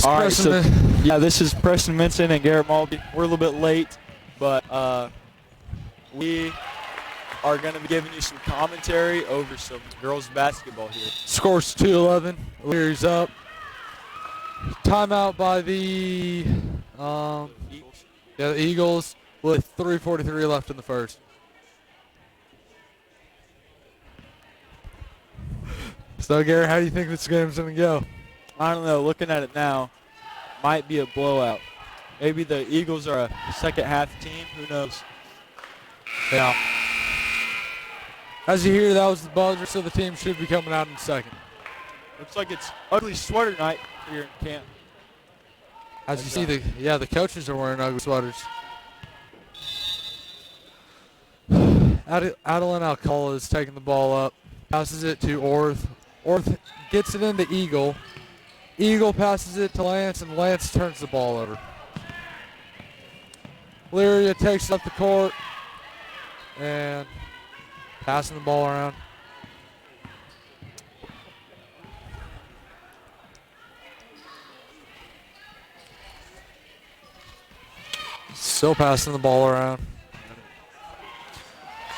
All right, Preston. so yeah, this is Preston Minson and Garrett Mulvey. We're a little bit late, but we are going to be giving you some commentary over some girls basketball here. Scores 2-11. Elyria's up. Timeout by the Eagles. the Eagles with 3:43 left in the first. So, Garrett, how do you think this game's going to go? I don't know. Looking at it now, might be a blowout. Maybe the Eagles are a second half team. Who knows? Yeah. As you hear, that was the buzzer, so the team should be coming out in a second. Looks like it's ugly sweater night here in Canton. As you see, the coaches are wearing ugly sweaters. Adeline Alcala is taking the ball up, passes it to Orth. Orth gets it into Eagle. Eagle passes it to Lance, and Lance turns the ball over. Elyria takes it up the court and passing the ball around. Still passing the ball around.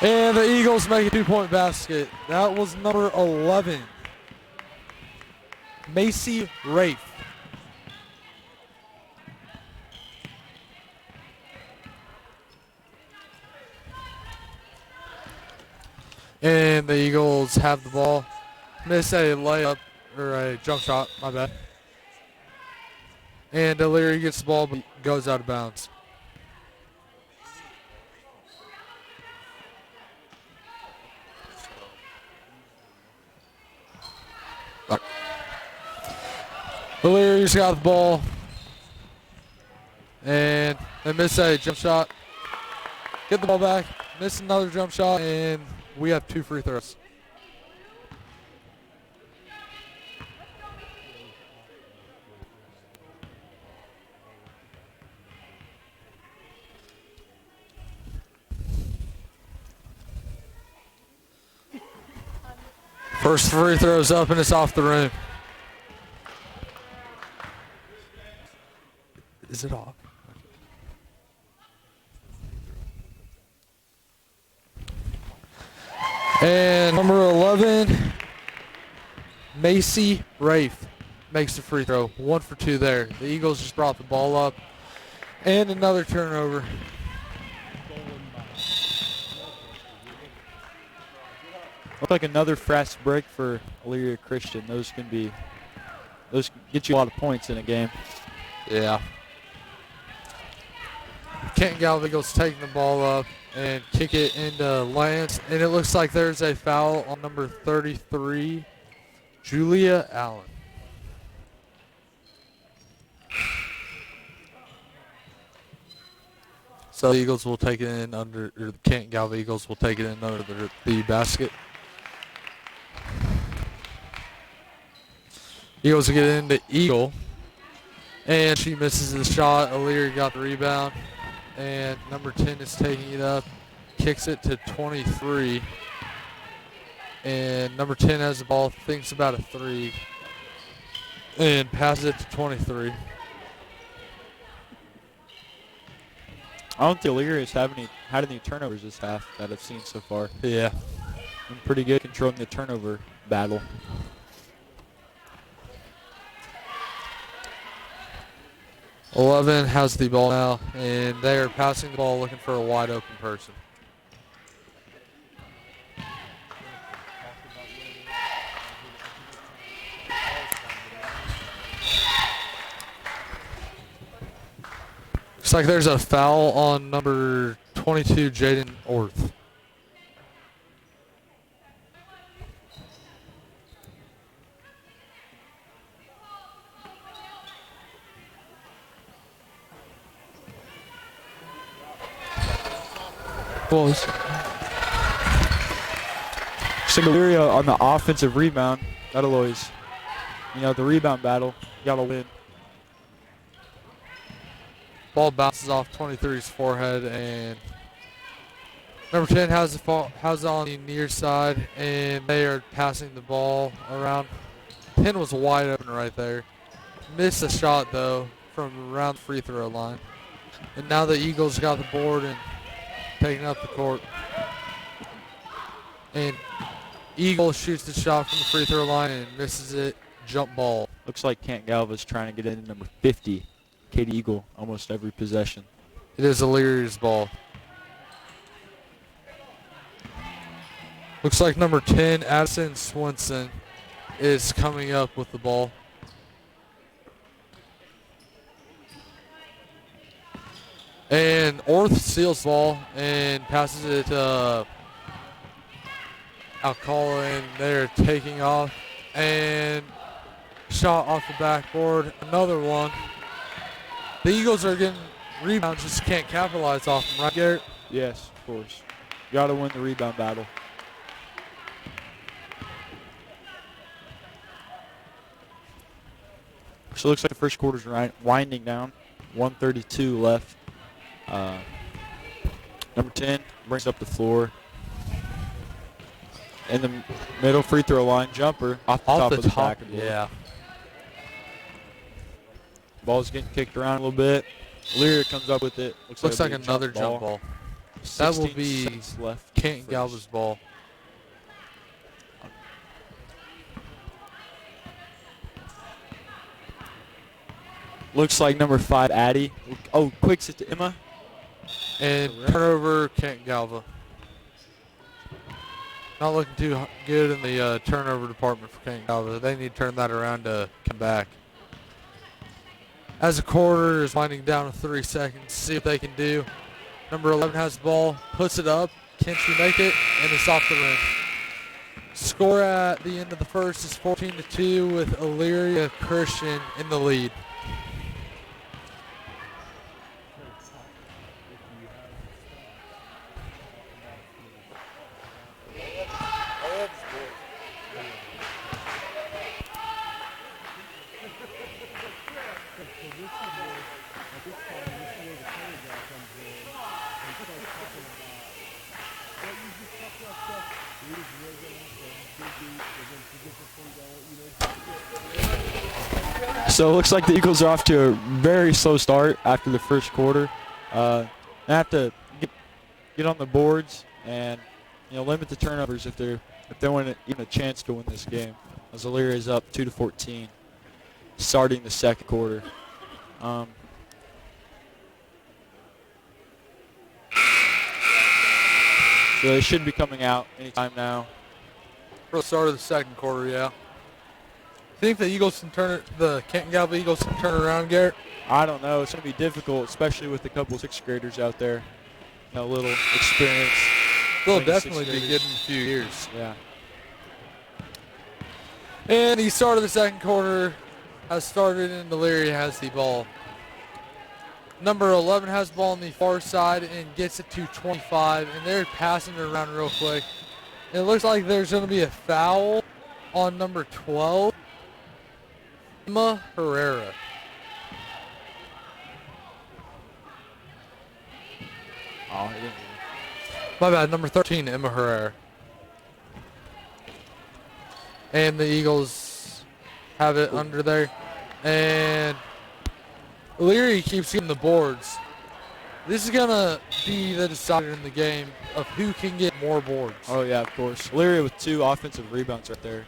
And the Eagles make a two-point basket. That was number 11, Macy Rafe. And the Eagles have the ball. Miss a layup, or a jump shot, my bad. And Elyria gets the ball, but goes out of bounds. Elyria's got the ball. And they miss a jump shot. Get the ball back. Miss another jump shot. And we have 2 free throws. First free throw's up and it's off the rim. Is it off? And number 11, Macy Rafe makes the free throw. 1 for 2 there. The Eagles just brought the ball up. And another turnover. Looked like another fast break for Elyria Christian. Those can get you a lot of points in a game. Yeah. Canton-Galva Eagles taking the ball up and kick it into Lance. And it looks like there's a foul on number 33, Julia Allen. So the Eagles will take it in under, or the Canton-Galva Eagles will take it in under the basket. Eagles will get it into Eagle. And she misses the shot. Elyria got the rebound. And number 10 is taking it up. Kicks it to 23. And number 10 has the ball. Thinks about a 3. And passes it to 23. I don't think Elyria has had any turnovers this half that I've seen so far. Yeah. I'm pretty good controlling the turnover battle. Eleven has the ball now, and they are passing the ball looking for a wide open person. Looks like there's a foul on number 22, Jaden Orth. Close. Elyria on the offensive rebound. That'll always, the rebound battle. You gotta win. Ball bounces off 23's forehead, and number 10 has it on the near side, and they are passing the ball around. 10 was wide open right there. missed a shot, though, from around the free throw line. And now the Eagles got the board and taking up the court. And Eagle shoots the shot from the free throw line and misses it. Jump ball. Looks like Canton-Galva's trying to get into number 50. Katie Eagle almost every possession. It is Elyria's ball. Looks like number 10, Addison Swenson, is coming up with the ball. And Orth steals the ball and passes it to Alcala, and they're taking off. And shot off the backboard, another one. The Eagles are getting rebounds, just can't capitalize off them, right, Garrett? Yes, of course. You got to win the rebound battle. So it looks like the first quarter's winding down. 1:32 left. Number 10 brings up the floor. In the middle free throw line, jumper off the top of the back of the board. Yeah. Ball's getting kicked around a little bit. Elyria comes up with it. Looks like another jump ball. That will be left Canton-Galva's ball. Looks like number 5, Addie. Oh, quick sit to Emma. And turnover, Canton-Galva. Not looking too good in the turnover department for Canton-Galva. They need to turn that around to come back. As the quarter is winding down to 3 seconds, see what they can do. Number 11 has the ball, puts it up. Can she make it? And it's off the rim. Score at the end of the first is 14-2 with Elyria Christian in the lead. So it looks like the Eagles are off to a very slow start after the first quarter. They have to get on the boards and limit the turnovers if they want even a chance to win this game. As Elyria is up 2-14, starting the second quarter. So they should be coming out anytime now. For the start of the second quarter, yeah. Think the Eagles can the Canton-Galva Eagles can turn around, Garrett? I don't know. It's going to be difficult, especially with a couple of sixth graders out there. A little experience. They'll definitely be good in a few years. Yeah. And the start of the second quarter has started, and Elyria has the ball. Number 11 has the ball on the far side and gets it to 25, and they're passing it around real quick. It looks like there's going to be a foul on number 12. Emma Herrera. Oh, he didn't. My bad, number 13, Emma Herrera. And the Eagles have it under there. And Elyria keeps getting the boards. This is going to be the decider in the game of who can get more boards. Oh, yeah, of course. Elyria with 2 offensive rebounds right there.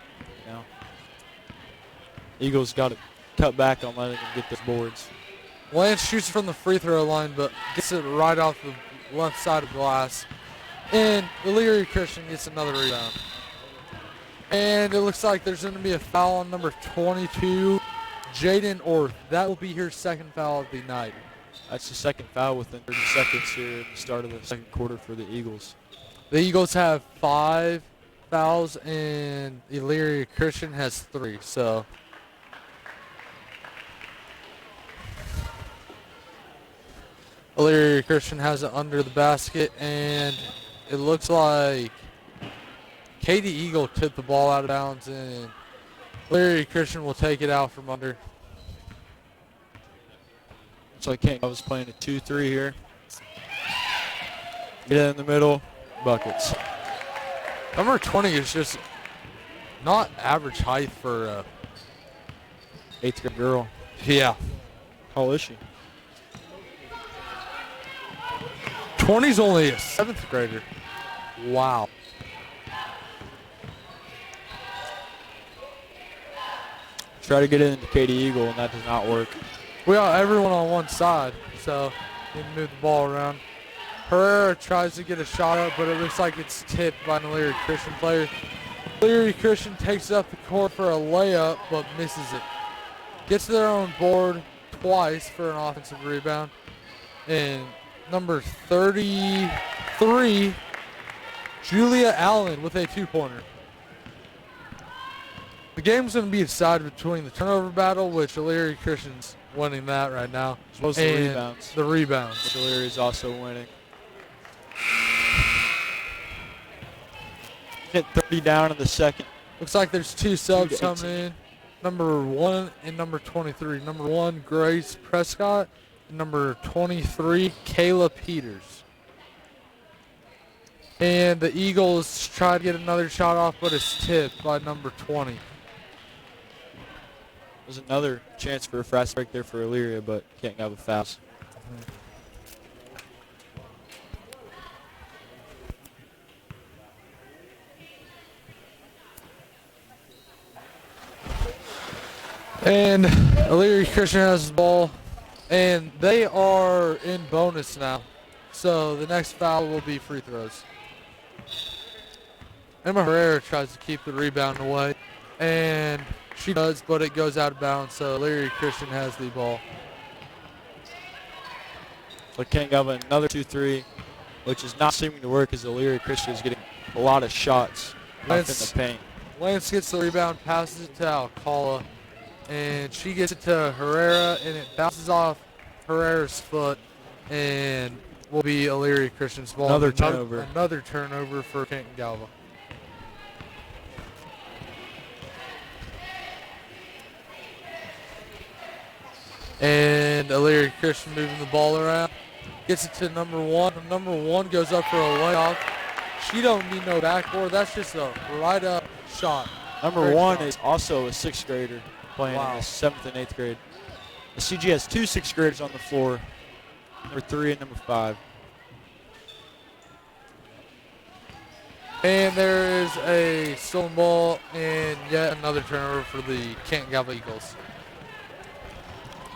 Eagles got to cut back on letting them get their boards. Lance shoots from the free throw line, but gets it right off the left side of the glass. And Elyria Christian gets another rebound. And it looks like there's going to be a foul on number 22, Jaden Orth. That will be her second foul of the night. That's the second foul within 30 seconds here at the start of the second quarter for the Eagles. The Eagles have 5 fouls, and Elyria Christian has 3. So Elyria Christian has it under the basket, and it looks like Katie Eagle tipped the ball out of bounds, and Elyria Christian will take it out from under. So I can't. I was playing a 2-3 here. Get it in the middle, buckets. Number 20 is just not average height for a 8th grade girl. Yeah. How old is she? 20's only a 7th grader. Wow. Try to get it into Katie Eagle, and that does not work. We got everyone on one side, so need to move the ball around. Herrera tries to get a shot up, but it looks like it's tipped by an Elyria Christian player. Elyria Christian takes it up the court for a layup, but misses it. Gets their own board twice for an offensive rebound. And number 33, Julia Allen with a 2-pointer. The game's going to be decided between the turnover battle, which Elyria Christian's winning that right now, As well as the rebounds. The rebounds. Which Elyria is also winning. Hit 30 down in the second. Looks like there's 2 subs 18. coming in. Number 1 and number 23. Number 1, Grace Prescott. And number 23, Kayla Peters. And the Eagles try to get another shot off, but it's tipped by number 20. There's another chance for a fast break there for Elyria, but Canton-Galva fouls. And Elyria Christian has the ball, and they are in bonus now. So the next foul will be free throws. Emma Herrera tries to keep the rebound away, and she does, but it goes out of bounds, so Elyria Christian has the ball. So Canton-Galva another 2-3, which is not seeming to work as Elyria Christian is getting a lot of shots up in the paint. Lance gets the rebound, passes it to Alcala, and she gets it to Herrera, and it bounces off Herrera's foot, and will be Elyria Christian's ball. Another turnover. Another turnover for Canton-Galva. And Elyria Christian moving the ball around. Gets it to number 1. Number 1 goes up for a layoff. She don't need no backboard. That's just a right-up shot. Number Great 1 shot. is also a 6th grader playing in the 7th and 8th grade. The CG has 2 6th graders on the floor, number 3 and number 5. And there is a stolen ball and yet another turnover for the Canton-Galva Eagles.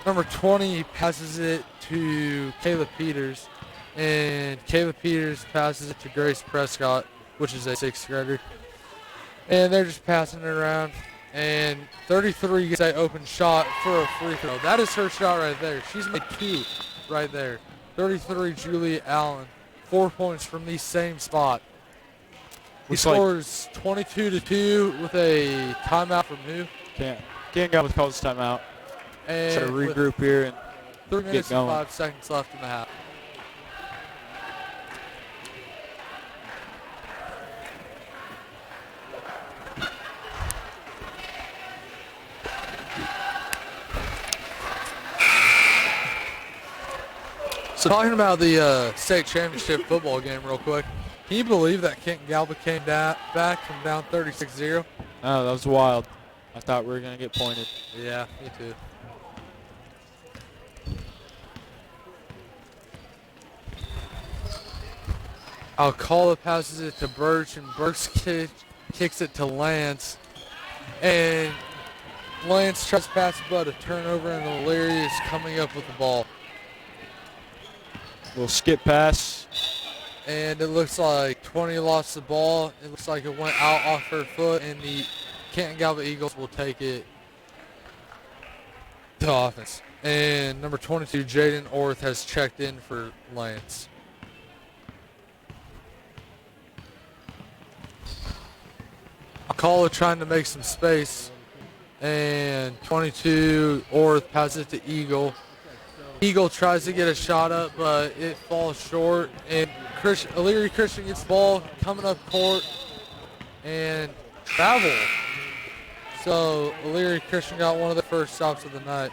Number 20 passes it to Kayla Peters, and Kayla Peters passes it to Grace Prescott, which is a 6th grader. And they're just passing it around, and 33 gets an open shot for a free throw. That is her shot right there. She's made 2 right there. 33, Julia Allen, 4 points from the same spot. He scores 22-2 with a timeout from who? Canton-Galva calls his timeout. And Try to regroup here and 3 minutes get going. and 5 seconds left in the half. So talking about the state championship football game real quick, can you believe that Canton-Galva came back from down 36-0? Oh, that was wild. I thought we were going to get pointed. Yeah, me too. Alcala passes it to Birch, and Birch kicks it to Lance. And Lance tries to pass it, but a turnover, and Elyria is coming up with the ball. Little skip pass. And it looks like 20 lost the ball. It looks like it went out off her foot, and the Canton-Galva Eagles will take it to offense. And number 22, Jaden Orth, has checked in for Lance. Alcala trying to make some space, and 22, Orth, passes it to Eagle. Eagle tries to get a shot up, but it falls short, and Elyria Christian gets the ball coming up court and travel. So Elyria Christian got one of the first stops of the night.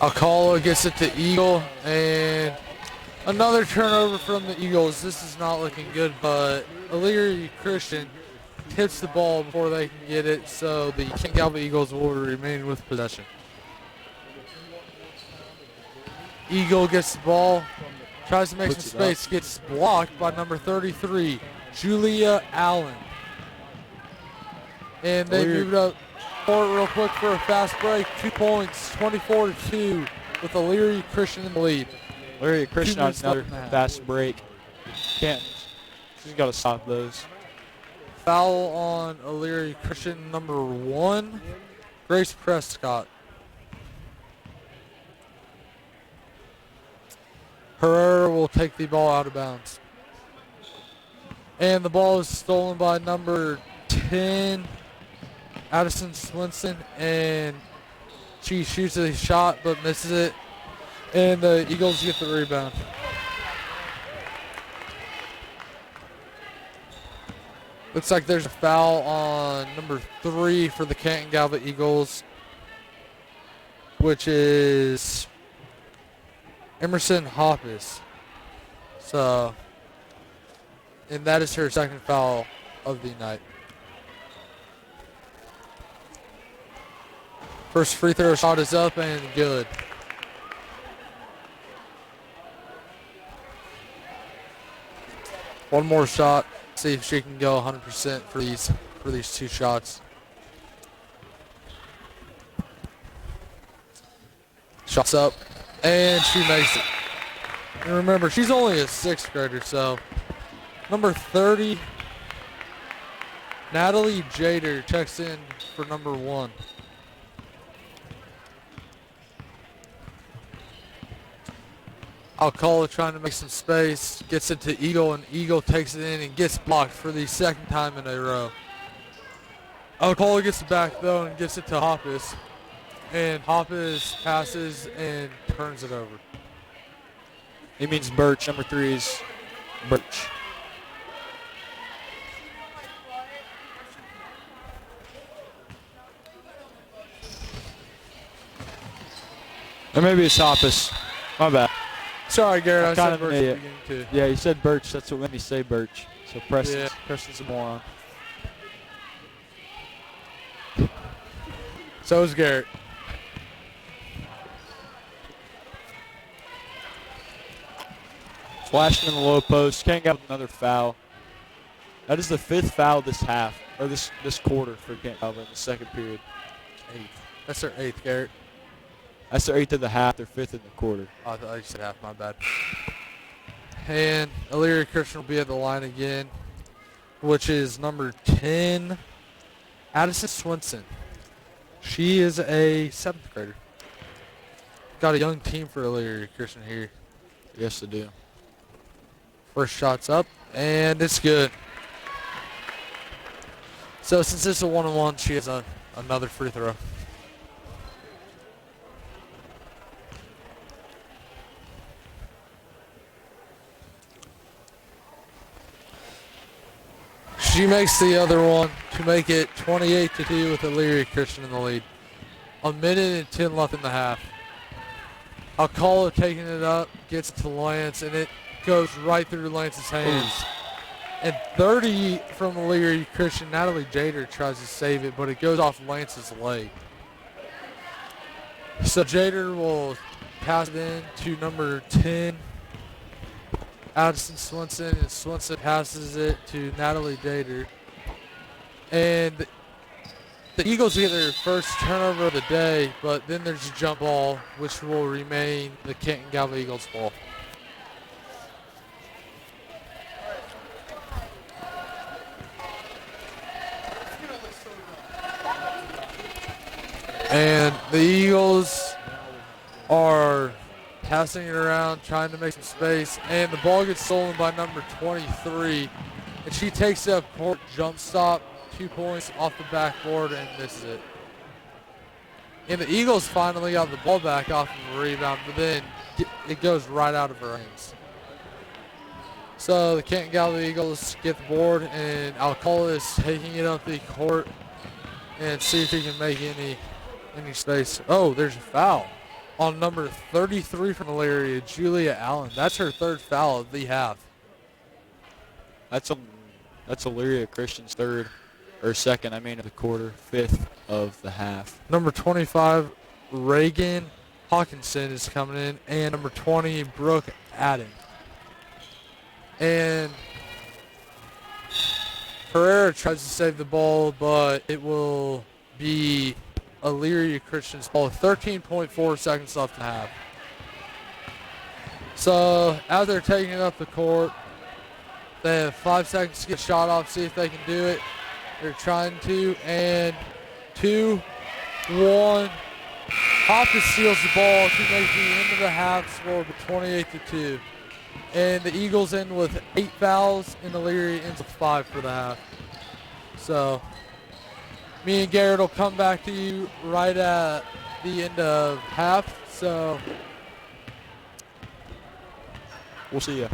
Alcala gets it to Eagle, and Another turnover from the Eagles. This is not looking good, but Elyria Christian tips the ball before they can get it, so the Canton-Galva Eagles will remain with possession. Eagle gets the ball, tries to make some space, gets blocked by number 33, Julia Allen. And they moved up court real quick for a fast break. 2 points, 24-2, with Elyria Christian in the lead. Elyria Christian on another fast break. Can't. She's got to stop those. Foul on Elyria Christian, number 1, Grace Prescott. Herrera will take the ball out of bounds. And the ball is stolen by number 10, Addison Swinson, and she shoots a shot but misses it. And the Eagles get the rebound. Looks like there's a foul on number 3 for the Canton-Galva Eagles, which is Emerson Hoppus. So, and that is her second foul of the night. First free throw shot is up and good. One more shot. See if she can go 100% for these 2 shots. Shots up, and she makes it. And remember, she's only a 6th grader, so number 30, Natalie Jader, checks in for number 1. Alcala trying to make some space, gets it to Eagle, and Eagle takes it in and gets blocked for the 2nd time in a row. Alcala gets it back, though, and gets it to Hoppus. And Hoppus passes and turns it over. He means Birch. Number 3 is Birch. Or maybe it's Hoppus. My bad. Sorry, Garrett. I said Birch at the idiot. beginning, too. Yeah, you said Birch. That's what made me say Birch. So Preston's a moron. So is Garrett. Flashing in the low post. Can't get another foul. That is the 5th foul this half, or this quarter for Canton-Galva in the 2nd period. 8th. That's their 8th, Garrett. That's their 8th of the half, their 5th in the quarter. Oh, I thought you said half, my bad. And Elyria Christian will be at the line again, which is number 10, Addison Swinson. She is a 7th grader. Got a young team for Elyria Christian here. Yes, they do. First shot's up, and it's good. So since it's a 1-on-1, she has another free throw. She makes the other one to make it 28-2 with Elyria Christian in the lead. 1 minute and 10 left in the half. Alcala taking it up, gets to Lance, and it goes right through Lance's hands. And 30 from Elyria Christian. Natalie Jader tries to save it, but it goes off Lance's leg. So Jader will pass it in to number 10, Addison Swinson, and Swinson passes it to Natalie Dater. And the Eagles get their first turnover of the day, but then there's a jump ball, which will remain the Canton-Galva Eagles ball. And the Eagles are passing it around, trying to make some space, and the ball gets stolen by number 23. And she takes a court jump stop, 2 points off the backboard, and misses it. And the Eagles finally got the ball back off of a rebound, but then it goes right out of her hands. So the Canton-Galva Eagles get the board, and Alcala is taking it up the court and see if he can make any space. Oh, there's a foul. on number 33 from Elyria, Julia Allen. That's her third foul of the half. That's Elyria Christian's second, of the quarter, fifth of the half. Number 25, Reagan Hawkinson is coming in, and number 20, Brooke Adden. And Herrera tries to save the ball, but it will be Elyria Christian's ball. 13.4 seconds left in the half. So as they're taking it up the court, they have 5 seconds to get a shot off, see if they can do it. They're trying to, and 2, 1. Hopkins steals the ball to make the end of the half score 28-2. And the Eagles end with 8 fouls, and Elyria ends with 5 for the half. So me and Garrett will come back to you right at the end of half. So we'll see you.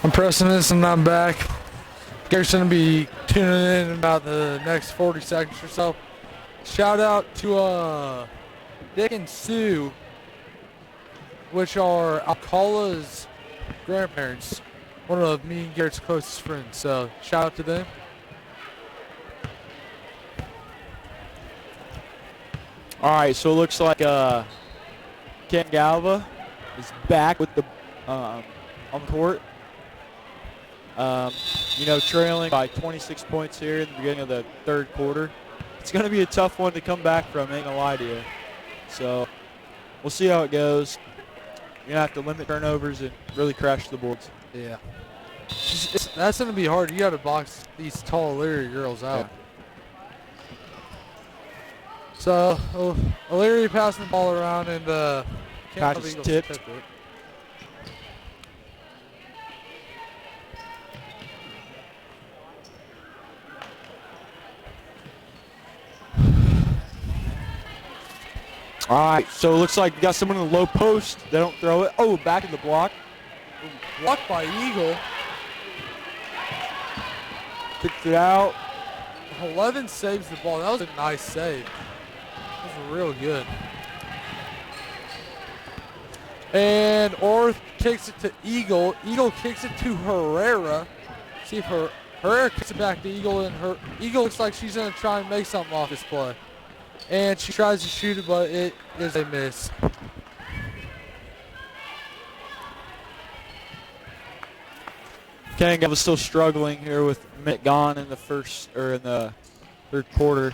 I'm Preston and I'm back. Gary's going to be tuning in about the next 40 seconds or so. Shout out to Dick and Sue, which are Alcala's grandparents, one of me and Garrett's closest friends. So shout out to them. All right, so it looks like Canton-Galva is back with the on the court. Trailing by 26 points here in the beginning of the third quarter. It's going to be a tough one to come back from, ain't gonna lie to you. So we'll see how it goes. You're gonna have to limit turnovers and really crash the boards. Yeah. That's going to be hard. You got to box these tall Elyria girls out. Yeah. So, Elyria passing the ball around and Pass is tipped. It. All right, so it looks like we got someone in the low post. They don't throw it. Oh, back in the block. Blocked by Eagle. Kicked it out. 11 saves the ball. That was a nice save. That was real good. And Orth kicks it to Eagle. Eagle kicks it to Herrera. See if Herrera kicks it back to Eagle, and Eagle looks like she's going to try and make something off this play. And she tries to shoot it, but it is a miss. Canton-Galva still struggling here with a minute gone in the third quarter.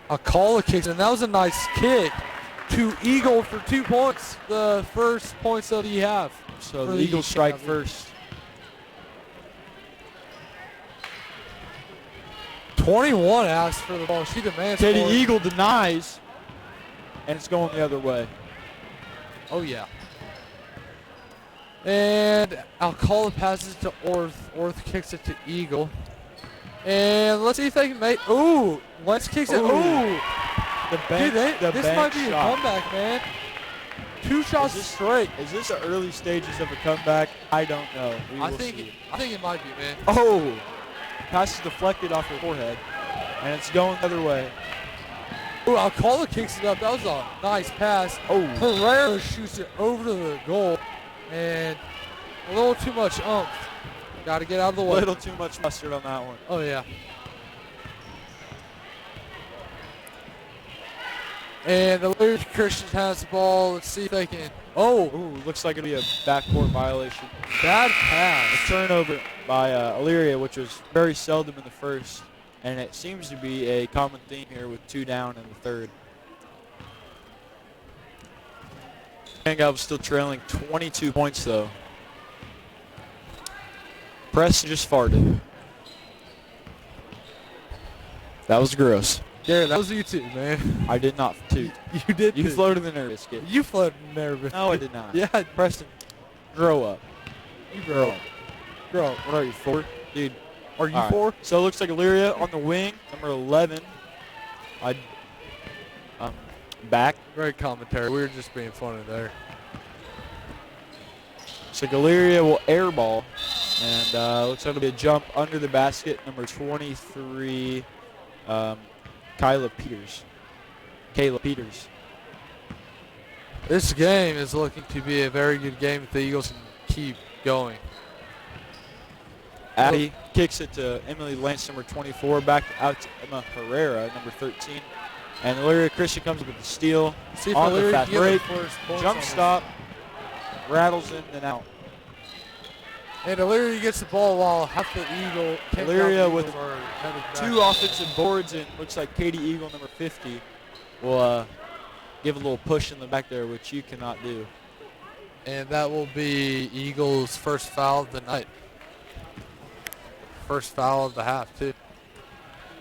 Alcala kicks it, and that was a nice kick to Eagle for 2 points. The first points that he have. So the Eagles strike first. 21 asks for the ball. She demands Katie more. Eagle denies, and it's going the other way. Oh, yeah. And Alcala passes to Orth. Orth kicks it to Eagle. And let's see if they can make... Ooh! Wentz kicks it. Ooh! This might be a comeback, man. 2 shots straight. Is this the early stages of a comeback? I don't know. I think it might be, man. Oh! Pass is deflected off her forehead, and it's going the other way. Ooh, Alcala kicks it up. That was a nice pass. Oh. Herrera shoots it over to the goal, and a little too much oomph. Got to get out of the way. A little too much mustard on that one. Oh, yeah. And the Elyria Christians has the ball. Let's see if they can. Oh. Ooh, looks like it'll be a backcourt violation. Bad pass. A turnover by Elyria, which was very seldom in the first, and it seems to be a common theme here with 2 down in the third. Canton-Galva still trailing 22 points, though. Preston just farted. That was gross. Garrett, that was you too, man. I did not toot. You did. You floated the nervous kid. You floated nervous. No, I did not. Yeah. Preston, grow up. You grow up. Grow up. What are you, 4? Dude. Are you All 4? Right. So it looks like Elyria on the wing, number 11. Back. Great commentary. We were just being funny there. So Elyria will airball, and looks like it'll be a jump under the basket, number 23, Kayla Peters. This game is looking to be a very good game if the Eagles can keep going. Abby kicks it to Emily Lance, number 24, back out to Emma Herrera, number 13. And Elyria Christian comes with the steal on the fast break. Jump stop, rattles in and out. And Elyria gets the ball while half the Eagle. Elyria with 2 offensive boards, and looks like Katie Eagle, number 50, will give a little push in the back there, which you cannot do. And that will be Eagles' first foul of the night. First foul of the half, too.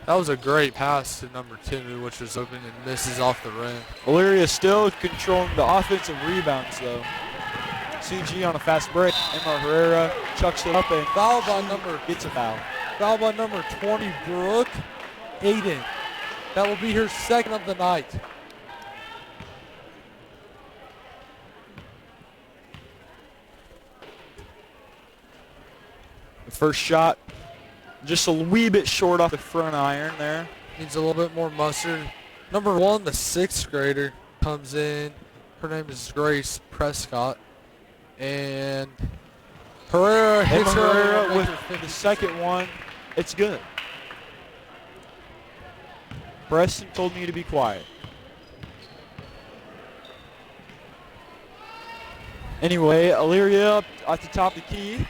That was a great pass to number 2, which was open and misses off the rim. Elyria still controlling the offensive rebounds, though. CG on a fast break. Emma Herrera chucks it up and foul by gets a foul. Foul by number 20, Brooke Hayden. That will be her second of the night. First shot, just a wee bit short off the front iron there. Needs a little bit more mustard. Number 1, the 6th grader, comes in. Her name is Grace Prescott. And Herrera hits her with the second one. It's good. Preston told me to be quiet. Anyway, Elyria up at the top of the key.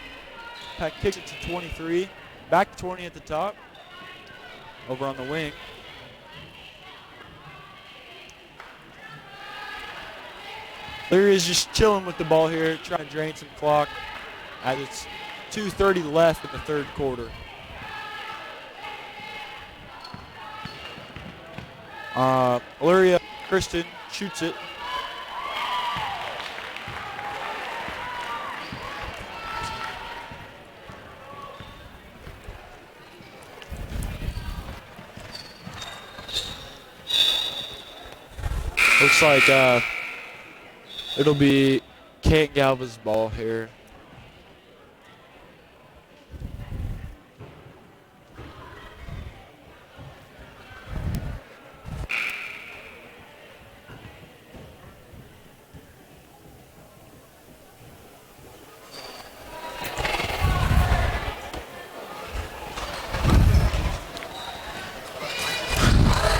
Pack kicks it to 23. Back to 20 at the top. Over on the wing. Elyria is just chilling with the ball here, trying to drain some clock as it's 2:30 left in the third quarter. Elyria Christian shoots it. Looks like it'll be Canton-Galva's ball here.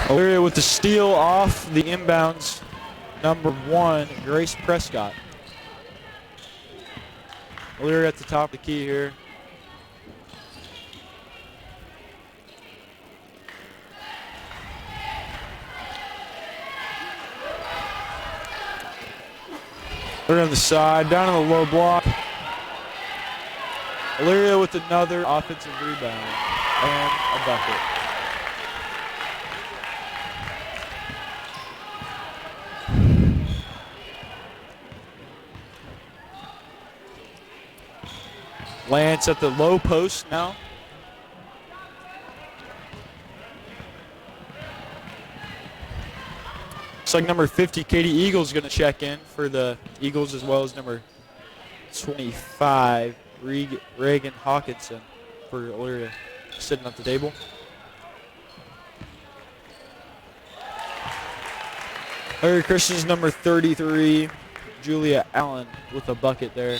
Elyria with the steal off the inbounds, number 1, Grace Prescott. Elyria at the top of the key here. Elyria on the side, down on the low block. Elyria with another offensive rebound and a bucket. Lance at the low post now. Looks like number 50, Katie Eagles, going to check in for the Eagles, as well as number 25, Reagan Hawkinson, for Elyria, sitting at the table. Elyria Christian's number 33, Julia Allen, with a bucket there.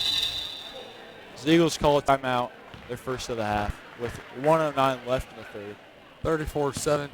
The Eagles call a timeout, their first of the half, with 1:09 left in the third. 34-7.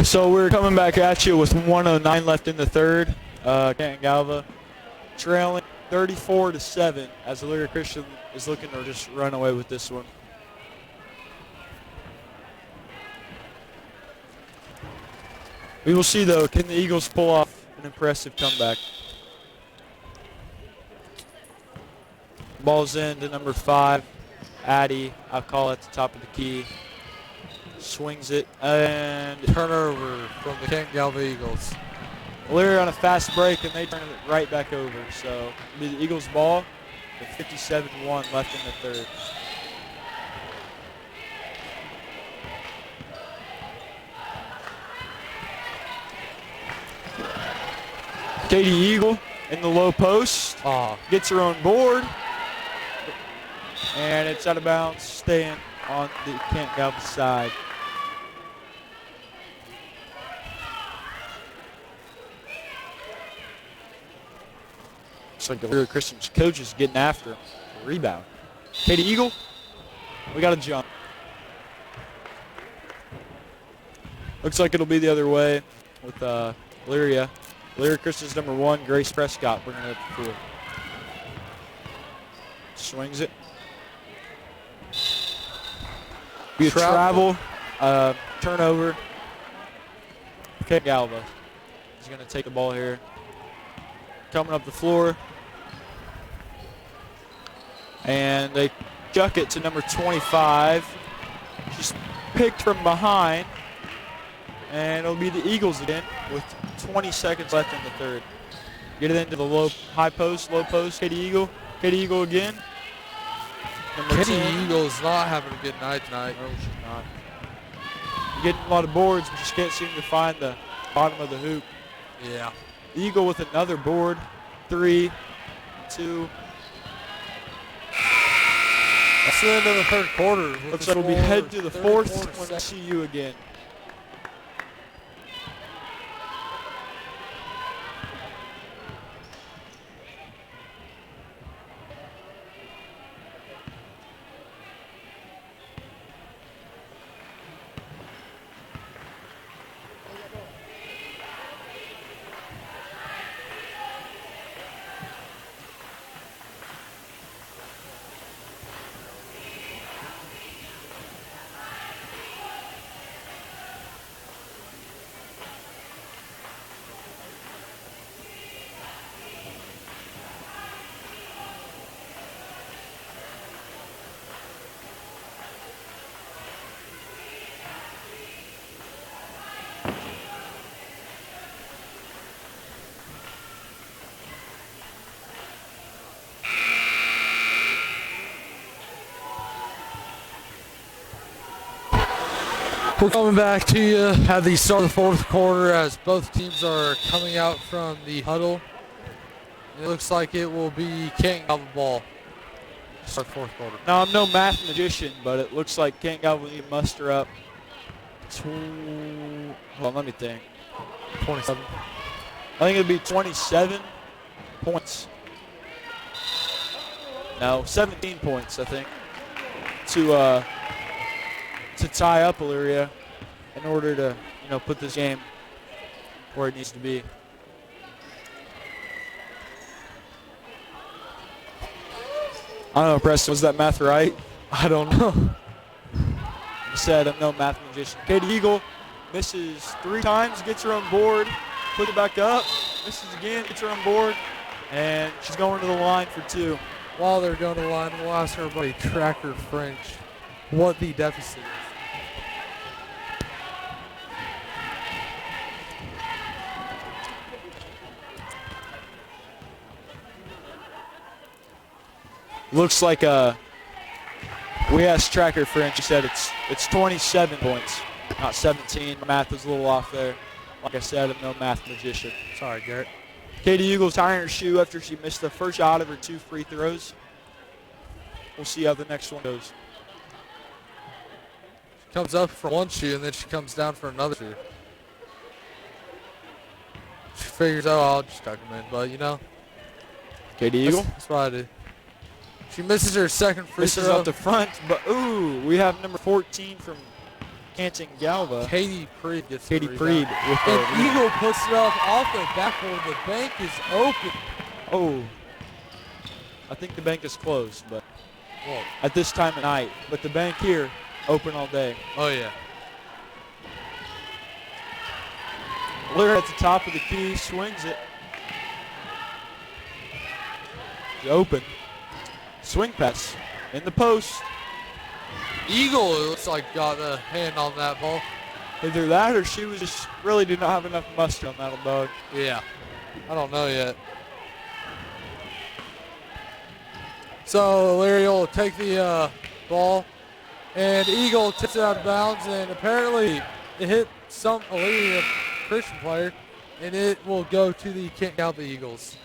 So we're coming back at you with 1:09 left in the third. Canton-Galva trailing 34-7 as Elyria Christian is looking to just run away with this one. We will see, though, can the Eagles pull off an impressive comeback? Ball's in to number 5, Addie. I'll call at the top of the key. Swings it, and Turnover from the Canton-Galva Eagles. Elyria on a fast break, and they turn it right back over. So it'll be the Eagles' ball with 57-1 left in the third. Katie Eagle in the low post. Gets her own board. And it's out of bounds, staying on the Canton-Galva side. Looks like the Elyria Christian's coach is getting after him. Rebound. Katie Eagle, we got a jump. Looks like it'll be the other way with Elyria. Elyria Christian's number 1, Grace Prescott bringing it up the field. Swings it. Be a travel turnover. Canton-Galva is going to take the ball here. Coming up the floor. And they chuck it to number 25. She's picked from behind. And it'll be the Eagles again with 20 seconds left in the third. Get it into the high post, low post. Katie Eagle. Katie Eagle again. Katie Eagle's not having a good night tonight. No, she's not. Getting a lot of boards, but just can't seem to find the bottom of the hoop. Yeah. Eagle with another board. 3, 2. That's the end of the third quarter. Looks like we'll be headed to the fourth when I see you again. We're coming back to you at the start of the fourth quarter as both teams are coming out from the huddle. It looks like it will be Canton-Galva ball. Start fourth quarter. Now, I'm no math magician, but it looks like Canton-Galva will need to muster up. Hold on, let me think. 27. I think it'll be 27 points. No, 17 points, I think, to tie up Elyria in order to, put this game where it needs to be. I don't know, Preston, was that math right? I don't know. I said I'm no math magician. Katie Eagle misses 3 times, gets her on board, put it back up, misses again, gets her on board, and she's going to the line for 2. While they're going to the line, we'll ask everybody, Tracker French, what the deficit is. Looks like we asked Tracker French. He said it's 27 points, not 17. Math is a little off there. Like I said, I'm no math magician. Sorry, Garrett. Katie Eagle's tying her shoe after she missed the first shot of her 2 free throws. We'll see how the next one goes. She comes up for one shoe, and then she comes down for another shoe. She figures, I'll just tuck them in. But, Katie Eagle. That's what I do. She misses her second free Misses throw. up the front, but we have number 14 from Canton-Galva. Katie Preed gets Katie the Preed rebound. with And the Eagle puts it up off the backboard. The bank is open. Oh, I think the bank is closed, but Whoa. at this time of night. But the bank here, open all day. Oh, yeah. Elyria at the top of the key, swings it. It's open. Swing pass in the post. Eagle, it looks like, got a hand on that ball. Either that or she was just really did not have enough muster on that little dog. Yeah. I don't know yet. So Elyria will take the ball, and Eagle tips it out of bounds, and apparently it hit some Elyria Christian player, and it will go to the Canton-Galva Eagles.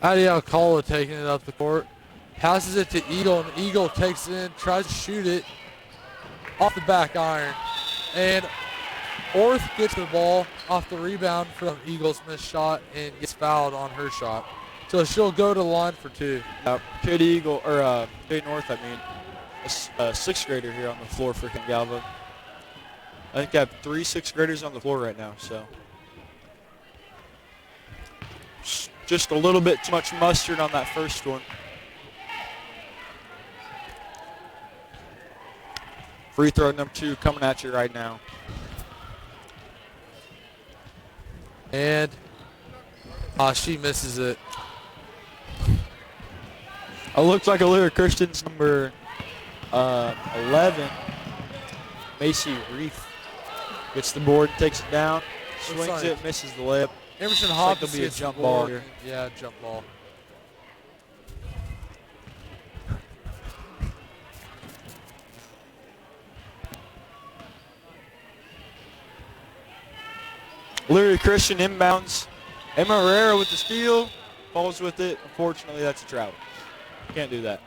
Adi Alcala taking it up the court. Passes it to Eagle, and Eagle takes it in, tries to shoot it off the back iron. And Orth gets the ball off the rebound from Eagle's missed shot and gets fouled on her shot. So she'll go to the line for 2. Katie Eagle, or Katie North, I mean, a sixth grader here on the floor for Canton-Galva. I think I have 3 sixth graders on the floor right now, so. Just a little bit too much mustard on that first one. Free throw number 2 coming at you right now. And she misses it. It looks like Elyria Christian's number 11, Macy Reef, gets the board, takes it down, swings like it, misses the layup. Emerson Looks like Hoppus there'll be a gets jump the ball board. here. Yeah, jump ball. Elyria Christian inbounds. Emma Herrera with the steal, falls with it. Unfortunately, that's a travel. Can't do that.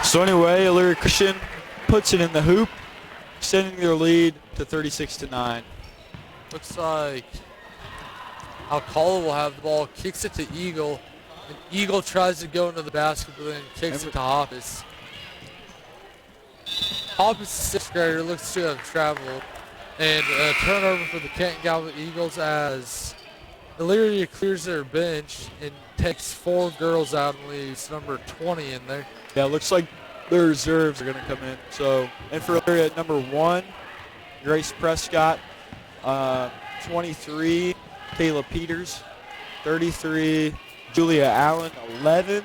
So anyway, Elyria Christian puts it in the hoop, extending their lead to 36-9. Looks like Alcala will have the ball, kicks it to Eagle, and Eagle tries to go into the basket, but then kicks it to Hoppus. Hoppus, sixth grader, looks to have traveled, and a turnover for the Canton-Galva Eagles as Elyria clears their bench and takes 4 girls out and leaves number 20 in there. Yeah, looks like the reserves are going to come in. So, and for Elyria at number 1, Grace Prescott. 23, Kayla Peters. 33, Julia Allen. 11,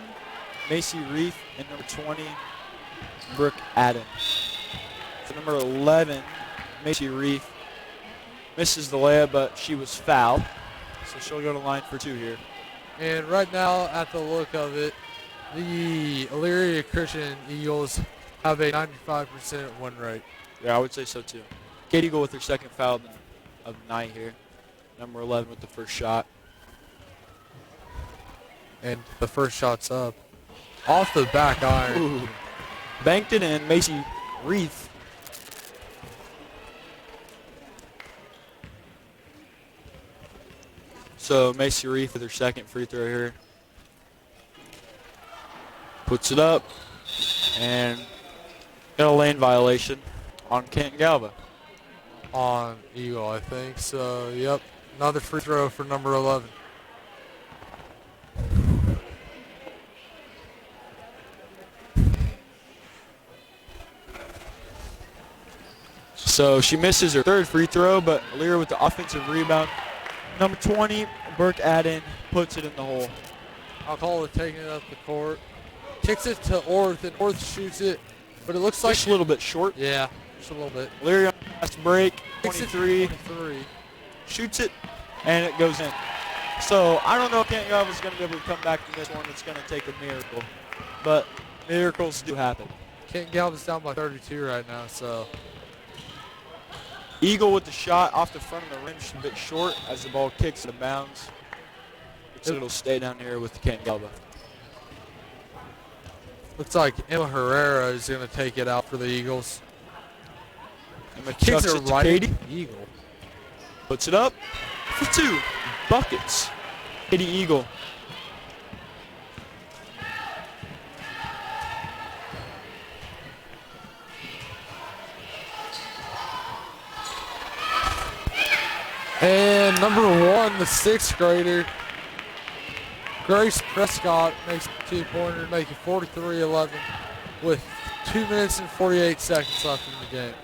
Macy Reef. And number 20, Brooke Adden. So number 11, Macy Reef, misses the layup, but she was fouled. So she'll go to line for 2 here. And right now, at the look of it, the Elyria Christian Eagles have a 95% win rate. Yeah, I would say so too. Katie Eagle with her second foul of the night here. Number 11 with the first shot. And the first shot's up. Off the back iron. Ooh. Banked it in, Macy Reef. So Macy Reef with her second free throw here. Puts it up. And got a lane violation on Canton-Galva. On Eagle, I think. So, yep. Another free throw for number 11. So she misses her third free throw, but Elyria with the offensive rebound. Number 20, Brooke Adden, puts it in the hole. Alcala taking it up the court. Kicks it to Orth, and Orth shoots it. But it looks like... Just a little bit short. Yeah, just a little bit. Elyria has to break. 23. Shoots it, and it goes in. So I don't know if Canton-Galva is going to be able to come back from this one. It's going to take a miracle. But miracles do happen. Canton-Galva's down by 32 right now, so... Eagle with the shot off the front of the rim, just a bit short as the ball kicks out of bounds. So it'll stay down here with the Canton-Galva. Looks like Emma Herrera is going to take it out for the Eagles. Emma Kicks chucks it it to right Katie. at the Eagle. Puts it up for 2. Buckets. Katie Eagle. And number 1, the 6th grader, Grace Prescott, makes a 2-pointer, making 43-11 with 2 minutes and 48 seconds left in the game.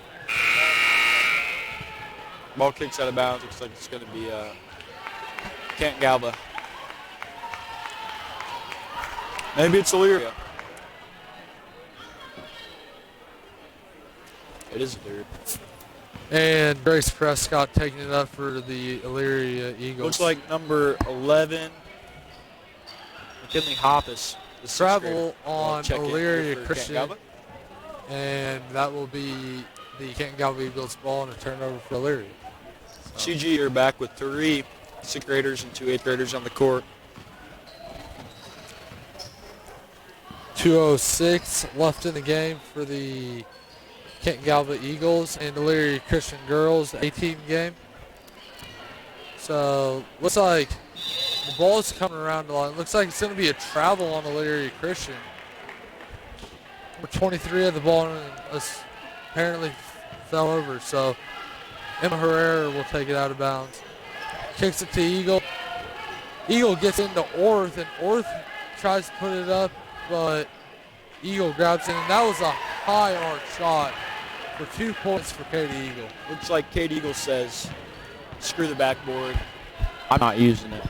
Ball kicks out of bounds. Looks like it's going to be Canton-Galva. Maybe it's Elyria. It is Elyria. And Grace Prescott taking it up for the Elyria Eagles. Looks like number 11, McKinley Hoppus. Travel on check in Elyria for Christian. Canton-Galva. And that will be the Canton-Galva Eagles ball and a turnover for Elyria. So. CG are back with 3 6th graders and 2 8th graders on the court. 2:06 left in the game for the Canton-Galva Eagles and Elyria Christian Girls, the A-team game. So looks like the ball is coming around a lot. Looks like it's going to be a travel on Elyria Christian. Number 23 had the ball and apparently fell over. So Emma Herrera will take it out of bounds. Kicks it to Eagle. Eagle gets into Orth, and Orth tries to put it up, but Eagle grabs it, and that was a high arc shot for 2 points for Katie Eagle. Looks like Kate Eagle says, screw the backboard. I'm not using it.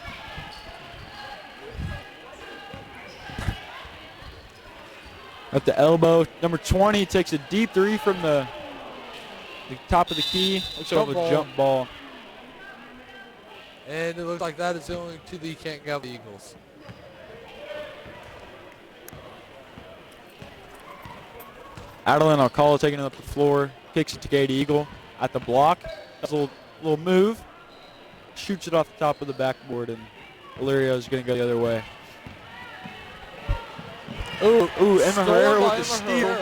At the elbow, number 20 takes a deep three from the top of the key. Looks like a jump ball. And it looks like that is going to the Canton-Galva Eagles. Adeline Alcala taking it up the floor, kicks it to Katie Eagle at the block. Does a little move, shoots it off the top of the backboard, and Elyria is going to go the other way. Ooh, Emma Herrera with the steal.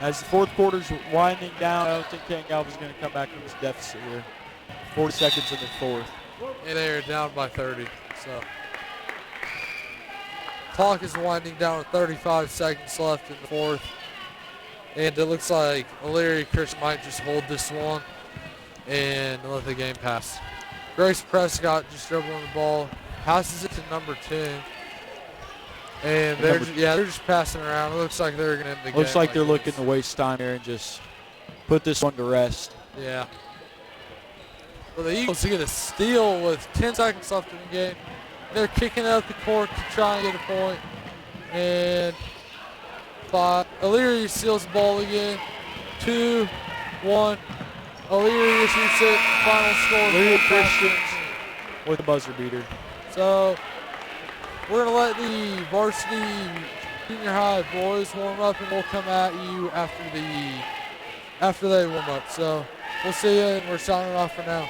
As the fourth quarter's winding down, I don't think Canton-Galva is going to come back from this deficit here. 40 seconds in the fourth. And they are down by 30. So clock is winding down with 35 seconds left in the fourth. And it looks like Elyria Christian might just hold this one and let the game pass. Grace Prescott just dribbling the ball, passes it to number 10. And they're just passing around. It looks like they're going to end the game. Looks like they're looking to waste time here and just put this one to rest. Yeah. Well, the Eagles get a steal with 10 seconds left in the game. They're kicking out the court to try and get a point. And 5. Elyria steals the ball again. 2, 1. Elyria shoots it. Final score. Elyria Christians with a buzzer beater. So we're going to let the varsity junior high boys warm up, and we'll come at you after they warm up. So we'll see you, and we're signing off for now.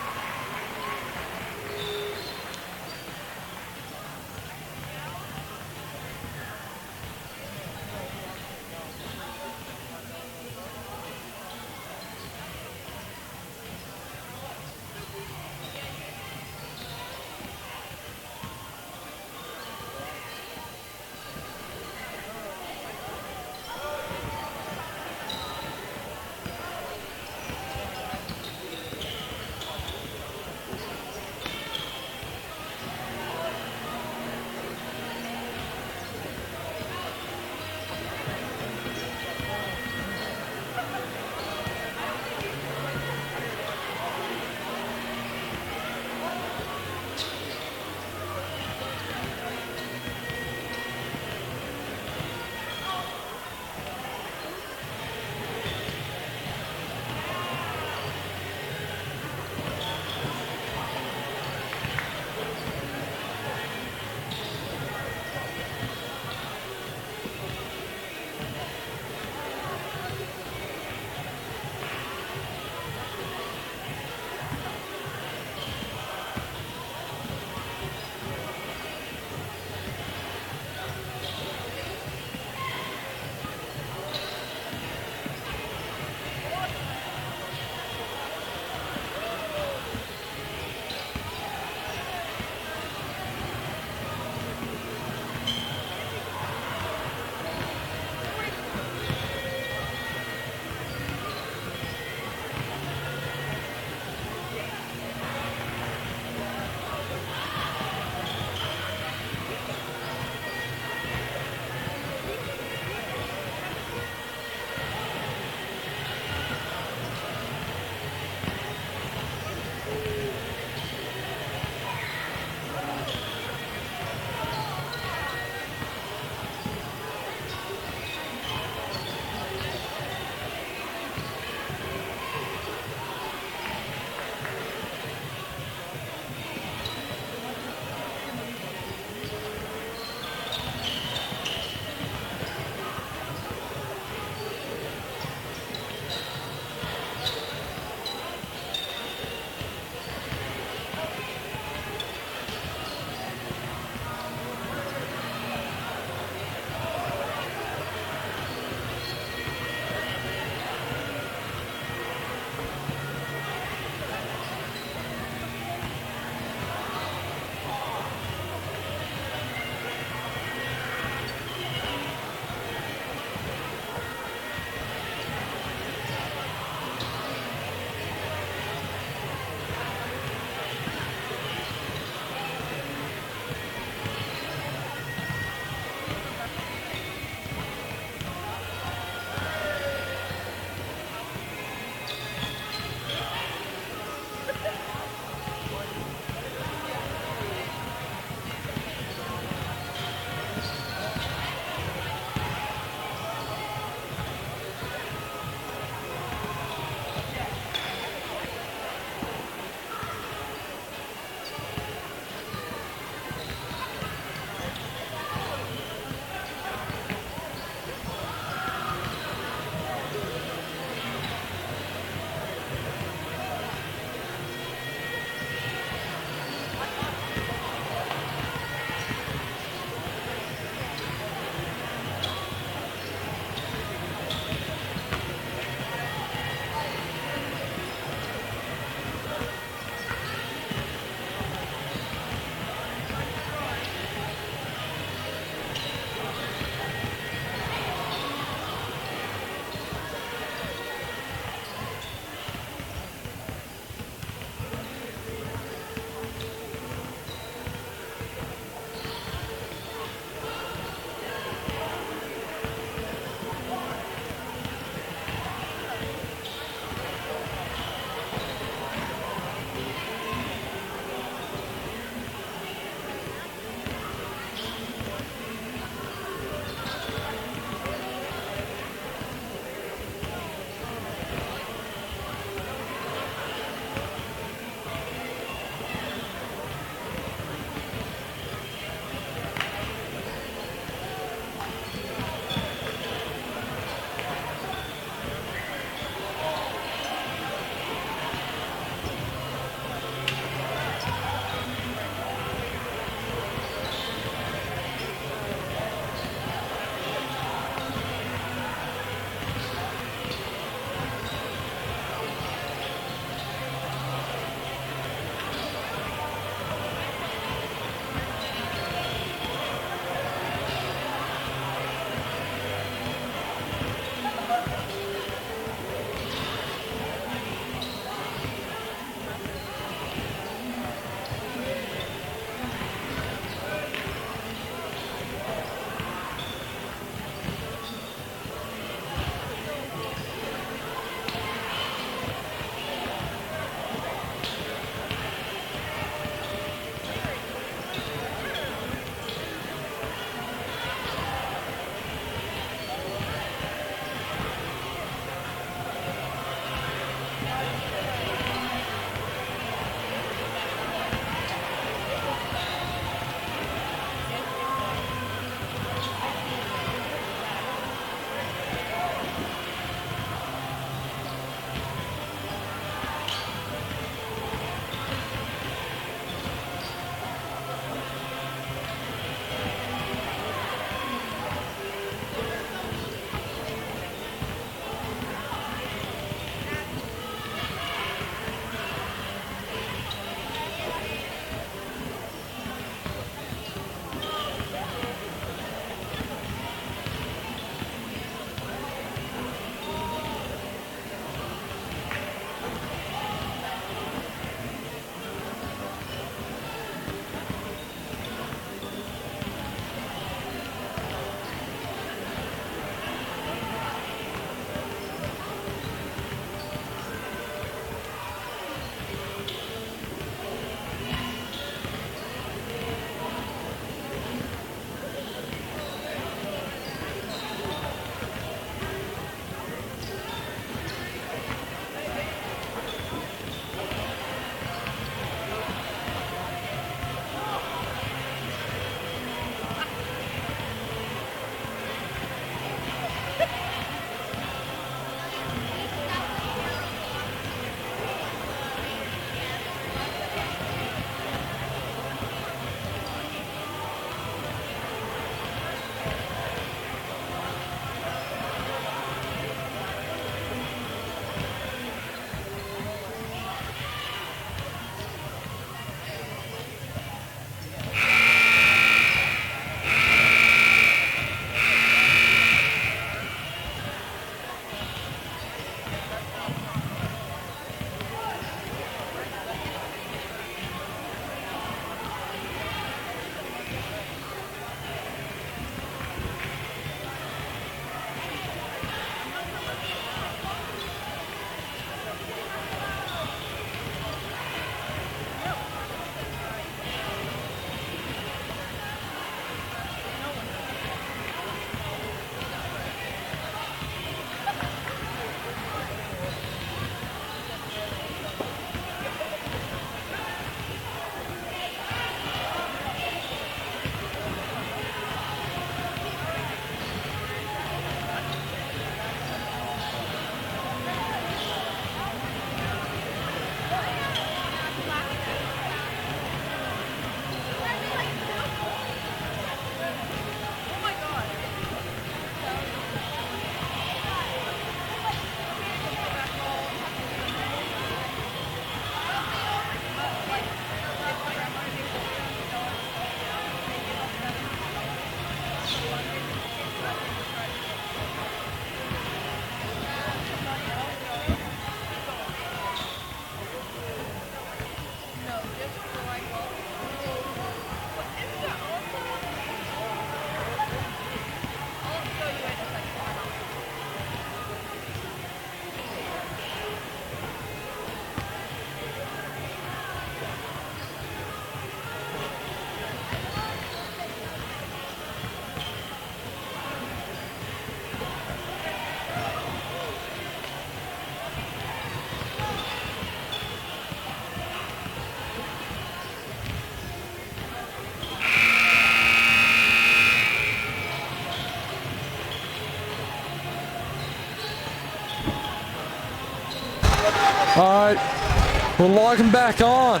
All right, we're logging back on.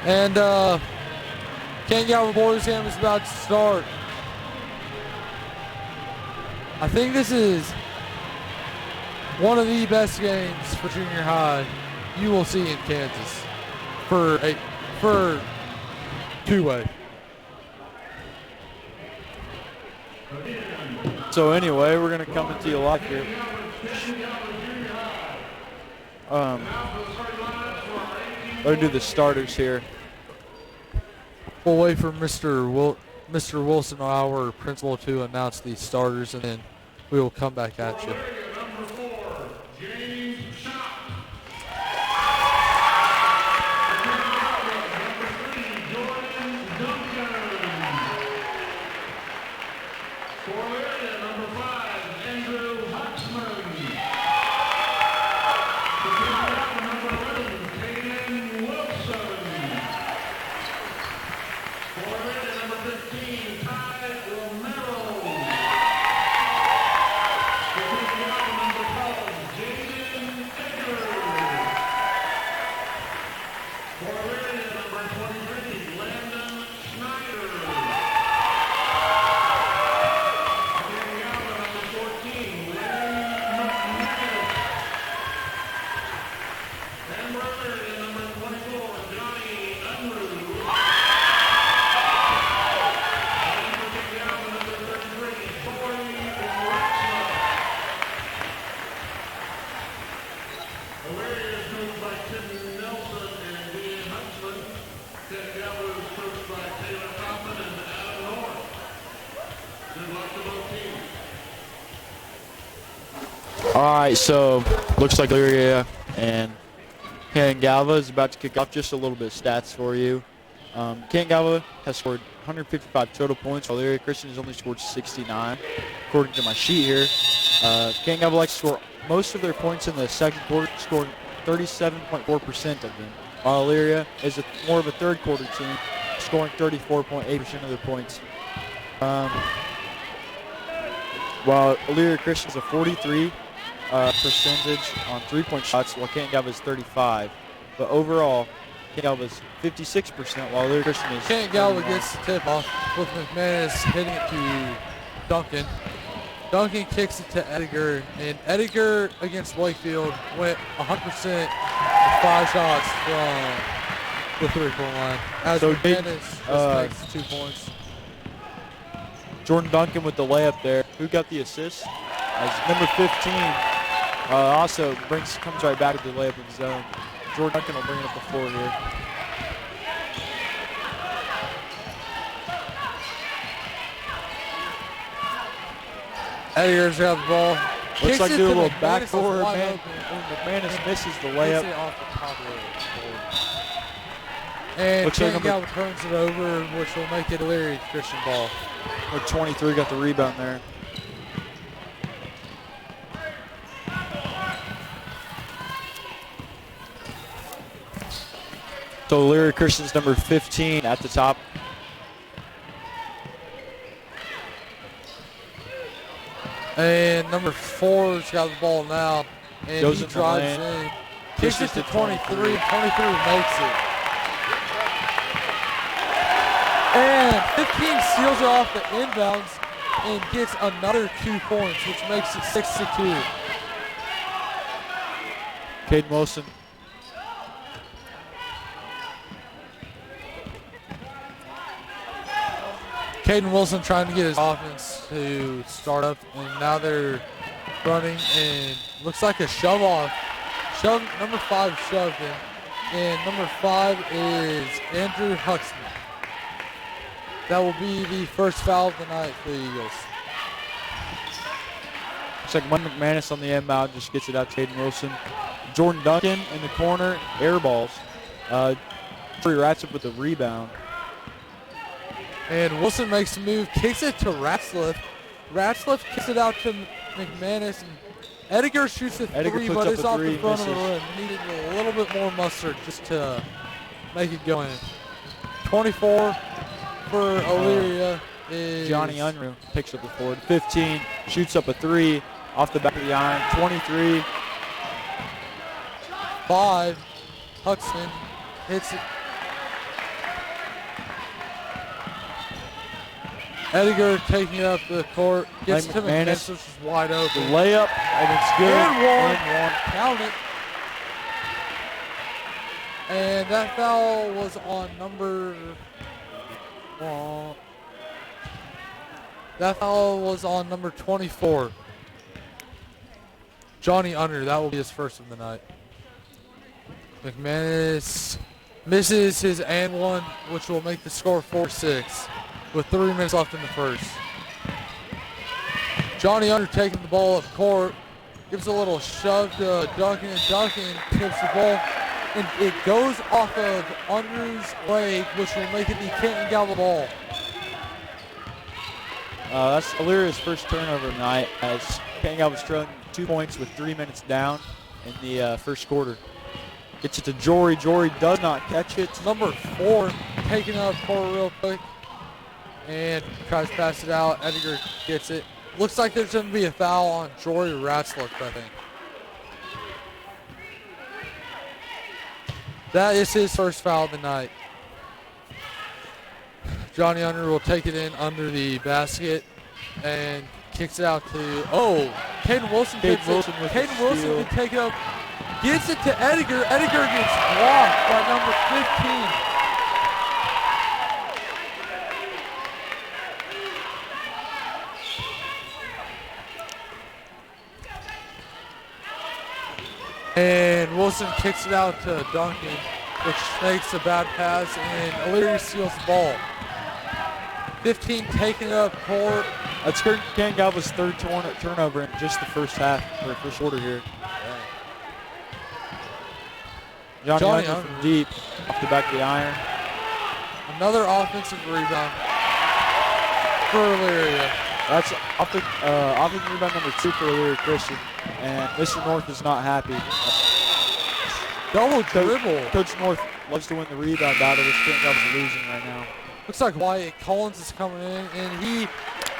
And Canton-Galva boys game is about to start. I think this is one of the best games for junior high you will see in Kansas for two-way. So anyway, we're going to come into you live here. We'll do the starters here. We'll wait for Mr. Wilson, our principal, to announce the starters, and then we will come back at you. All right, so looks like Elyria and Canton-Galva is about to kick off. Just a little bit of stats for you. Canton-Galva has scored 155 total points, while Elyria Christian has only scored 69. According to my sheet here, Canton-Galva likes to score most of their points in the second quarter, scoring 37.4% of them, while Elyria is more of a third quarter team, scoring 34.8% of their points. While Elyria Christian is a 43 percentage on three-point shots, while Canton-Galva is 35. But overall, Canton-Galva is 56%, while Elyria Christian is Canton-Galva gets the tip-off with McManus hitting it to Duncan. Duncan kicks it to Edgar, and Edgar against Wakefield went 100% with 5 shots from the three-point line. As so McManus just makes 2 points. Jordan Duncan with the layup there. Who got the assist? As number 15 also comes right back with the layup of his own. Jordan Duncan will bring it up the floor here. Edgar's got the ball. Looks like do a little McManus backboard, man. McManus misses the layup. It off the top of the board. And Canton-Galva turns it over, which will make it Elyria Christian ball. Number 23 got the rebound there. So Elyria Christian's number 15 at the top. And number 4's got the ball now. And Goes he in the drives lane. in. Kicks it to 23. 23 makes it. And 15 steals it off the inbounds and gets another 2 points, which makes it 6-2. Caden Wilson. Caden Wilson trying to get his offense to start up, and now they're running, and looks like a shove off. Number 5 shoved in, and number 5 is Andrew Huxman. That will be the first foul of the night for the Eagles. Looks like Mike McManus on the inbound just gets it out to Caden Wilson. Jordan Duncan in the corner, air balls. Trey Ratcliffe with the rebound. And Wilson makes the move, kicks it to Ratcliffe. Ratcliffe kicks it out to McManus. And Edgar shoots a three, but it's off the front of the rim. Needed a little bit more mustard just to make it go in. 24 for Elyria is Johnny Unruh picks up the forward. 15 shoots up a 3 off the back of the iron. 23 5. Hudson hits it. Edgar taking it up the court. Gets to McManus, which is wide The open. layup, and it's good. And one. Count it. And that foul was on number 24. Johnny Under, that will be his first of the night. McManus misses his and one, which will make the score 4-6 with 3 minutes left in the first. Johnny Under taking the ball up court, gives a little shove to Duncan, and Duncan tips the ball, and it goes off of Under's leg, which will make it the Canton-Galva ball. That's Elyria's first turnover tonight, as Canton-Galva's trailing 2 points with 3 minutes down in the first quarter. Gets it to Jory. Jory does not catch it. Number 4 taking up court real quick and tries to pass it out. Edgar gets it. Looks like there's going to be a foul on Jory Ratzlick, I think. That is his first foul of the night. Johnny Under will take it in under the basket and kicks it out to, Caden Wilson. Caden Wilson with Caden the Wilson steal. can take it up, gets it to Edgar. Edgar gets blocked by number 15. And Wilson kicks it out to Duncan, which makes a bad pass, and Elyria steals the ball. 15 taking it up court. That's Canton-Galva's third turnover in just the first half, or first quarter here. Johnny Under from deep, off the back of the iron. Another offensive rebound for Elyria. That's offensive rebound number 2 for Elyria Christian, and Mr. North is not happy. Double dribble. Coach North loves to win the rebound battle, which Canton-Galva's losing right now. Looks like Wyatt Collins is coming in, and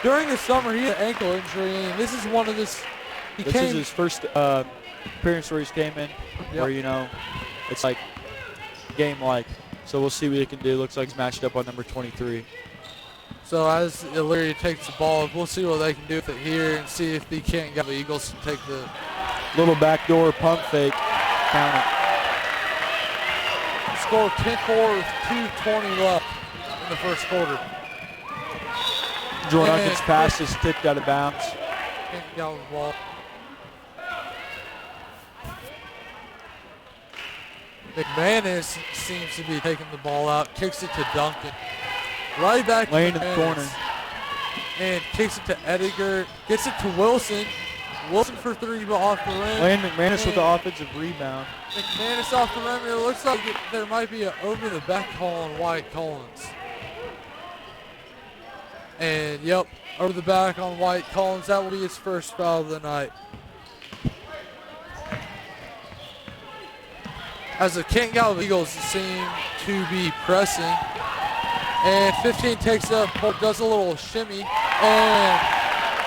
during the summer, he had an ankle injury, and this is one of this. This is his first appearance where he's came in, where, it's like game-like. So we'll see what he can do. Looks like he's matched up on number 23. So as Elyria takes the ball, we'll see what they can do with it here and see if the Canton-Galva Eagles can take the little backdoor pump fake. Count it. Score 10-4 with 2:20 left in the first quarter. Jordan Duncan's pass is tipped out of bounds. Canton-Galva ball. McManus seems to be taking the ball out, kicks it to Duncan. Right back to Lane in the McManus. corner. And kicks it to Edgar, gets it to Wilson. Wilson for 3 off the rim. Lane McManus with the offensive rebound. McManus off the rim. It looks like there might be an over-the-back call on Wyatt Collins. And, yep, over the back on Wyatt Collins. That will be his first foul of the night. As the Canton-Galva Eagles seem to be pressing. And 15 takes it up, does a little shimmy, and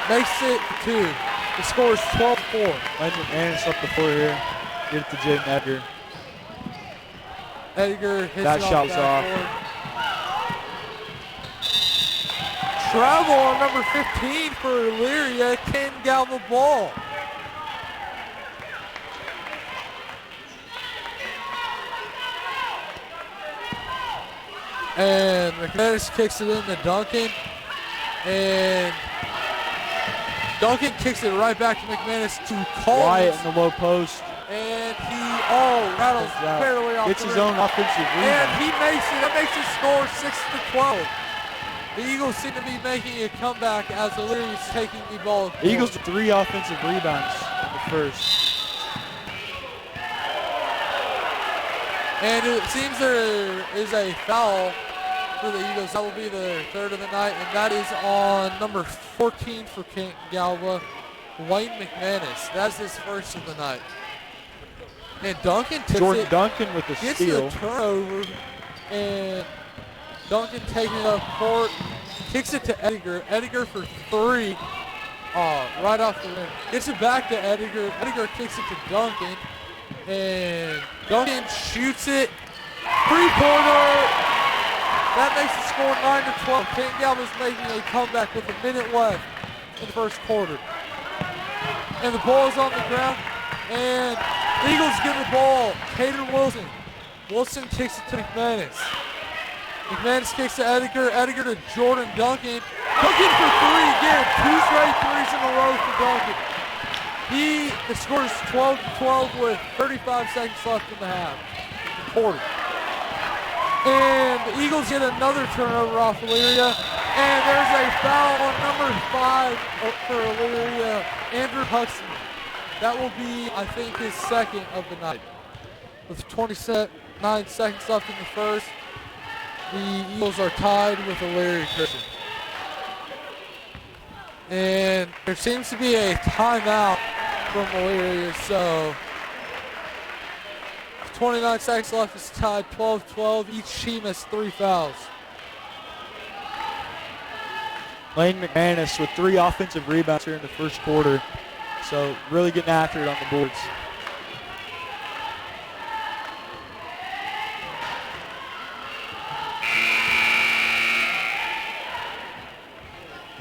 makes it 2. The score is 12-4. Lane McManus up the floor here. Get it to Jaden Edgar. Edgar hits That it shot was off. Travel on number 15 for Elyria, Canton-Galva ball. And McManus kicks it into Duncan. And Duncan kicks it right back to McManus to Collins. Wyatt in the low post. And he, rattles fairly off. Gets the his rim. own offensive And rebound. he makes it. That makes the score 6-12. The Eagles seem to be making a comeback as Elyria is taking the ball. The Eagles with 3 offensive rebounds in the first. And it seems there is a foul for the Eagles. That will be their third of the night, and that is on number 14 for Canton-Galva, Wayne McManus. That's his first of the night. And Duncan tips Jordan it, Duncan with the gets steal. the turnover, and Duncan taking it up court, kicks it to Edgar. Edgar for 3, right off the rim. Gets it back to Edgar. Edgar kicks it to Duncan. And Duncan shoots it. Three-pointer. That makes the score 9-12. Canton-Galva is making a comeback with a minute left in the first quarter. And the ball is on the ground. And the Eagles get the ball. Caden Wilson. Wilson kicks it to McManus. McManus kicks to Ediger. Ediger to Jordan Duncan. Duncan for three again. 2 straight threes in a row for Duncan. The score is 12-12 with 35 seconds left in the half. Quarter. And the Eagles get another turnover off Elyria. And there's a foul on number 5 for Elyria, Andrew Hudson. That will be, I think, his second of the night. With 29 seconds left in the first, the Eagles are tied with Elyria Christian. And there seems to be a timeout from Elyria, so 29 seconds left, is tied 12-12. Each team has 3 fouls. Lane McManus with 3 offensive rebounds here in the first quarter. So really getting after it on the boards.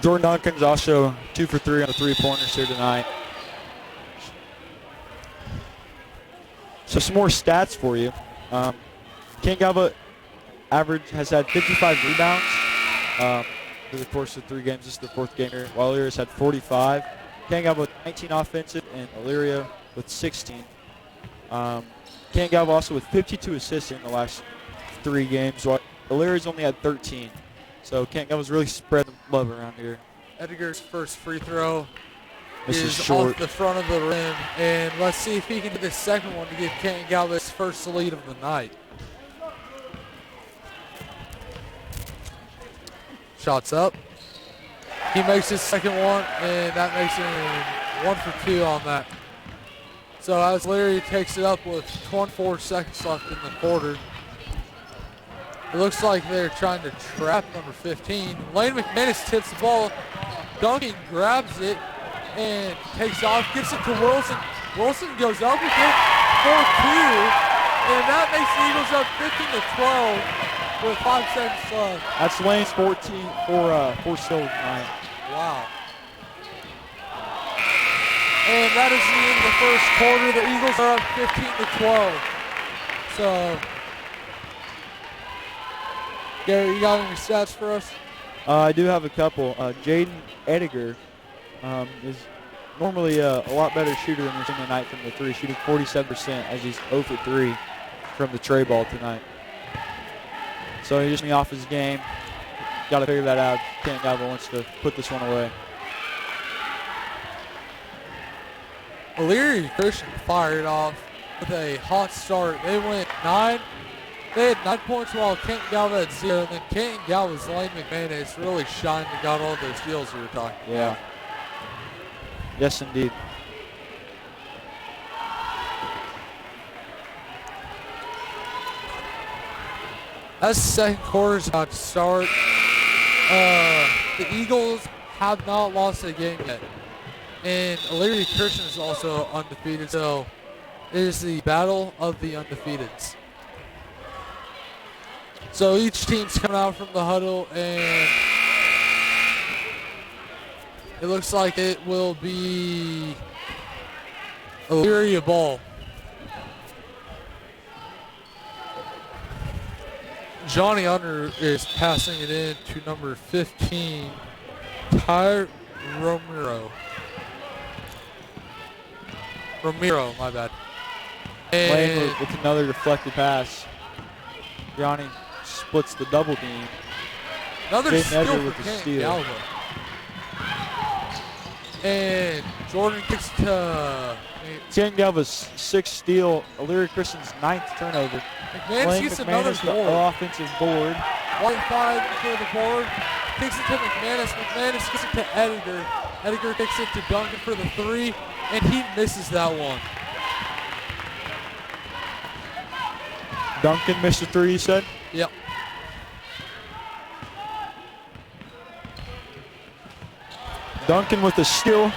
Jordan Duncan's also 2 for 3 on the 3-pointers here tonight. So some more stats for you. Canton-Galva average has had 55 rebounds through the course of 3 games. This is the 4th game here. While Elyria's had 45. Canton-Galva with 19 offensive and Elyria with 16. Canton-Galva also with 52 assists in the last 3 games, while Elyria's only had 13. So Canton-Galva's really spread the love around here. Ediger's first free throw This is short. off the front of the rim. And let's see if he can do the second one to give Canton-Galva his first lead of the night. Shots up. He makes his second one, and that makes him 1 for 2 on that. So as Elyria takes it up with 24 seconds left in the quarter, it looks like they're trying to trap number 15. Lane McManus tips the ball. Duncan grabs it and takes off, gives it to Wilson. Wilson goes up with it for 2, and that makes the Eagles up 15-12 with 5 seconds left. That's Lane's 4 steals tonight. Wow. And that is the end of the first quarter. The Eagles are up 15-12. So, Gary, you got any stats for us? I do have a couple. Jaden Ediger is normally a lot better shooter than we're seeing tonight from the 3, shooting 47% as he's 0 for 3 from the tray ball tonight. So he's just off his game. Got to figure that out. Canton-Galva wants to put this one away. Elyria Christian fired off with a hot start. They went 9. They had 9 points while Canton-Galva had 0. And then Canton-Galva's Lane McManus really shined and got all those steals we were talking about. Yeah. Yes, indeed. As the second quarter is about to start, the Eagles have not lost a game yet. And Elyria Christian is also undefeated, so it is the battle of the undefeateds. So each team's coming out from the huddle, and it looks like it will be Elyria ball. Johnny Under is passing it in to number 15, Ty Romero, my bad. Lane And with another deflected pass. Johnny splits the double team. another Jaden steal Edgar for with the steal. Canton-Galva. And Jordan kicks to Canton-Galva's 6th steal. Elyria Christian's 9th turnover. McManus Lane gets another McManus, the board. offensive board. 1-5 for the board. Kicks it to McManus. McManus kicks it to Ediger. Ediger kicks it to Duncan for the 3, and he misses that one. Duncan missed a 3, you said? Yep. Duncan with the steal.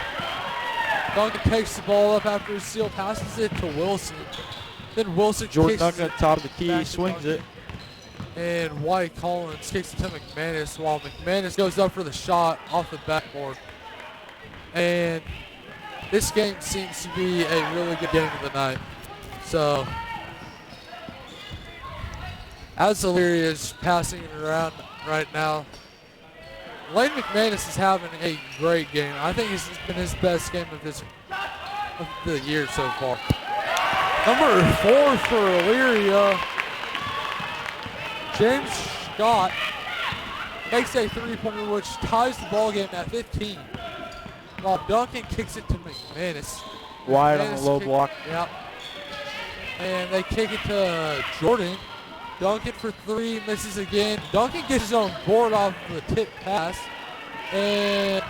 Duncan takes the ball up after his steal, passes it to Wilson. Then Wilson Jordan kicks Duncan it at the top of the key, back to swings it. Duncan. And White Collins kicks it to McManus while McManus goes up for the shot off the backboard. And this game seems to be a really good game of the night. So, as Elyria is passing it around right now, Lane McManus is having a great game. I think this has been his best game of the year so far. Number 4 for Elyria, James Scott, makes a three-pointer which ties the ball game at 15. While Duncan kicks it to McManus. Wide on the low block. Yep. And they kick it to Jordan. Duncan for 3, misses again. Duncan gets his own board off the tip pass. And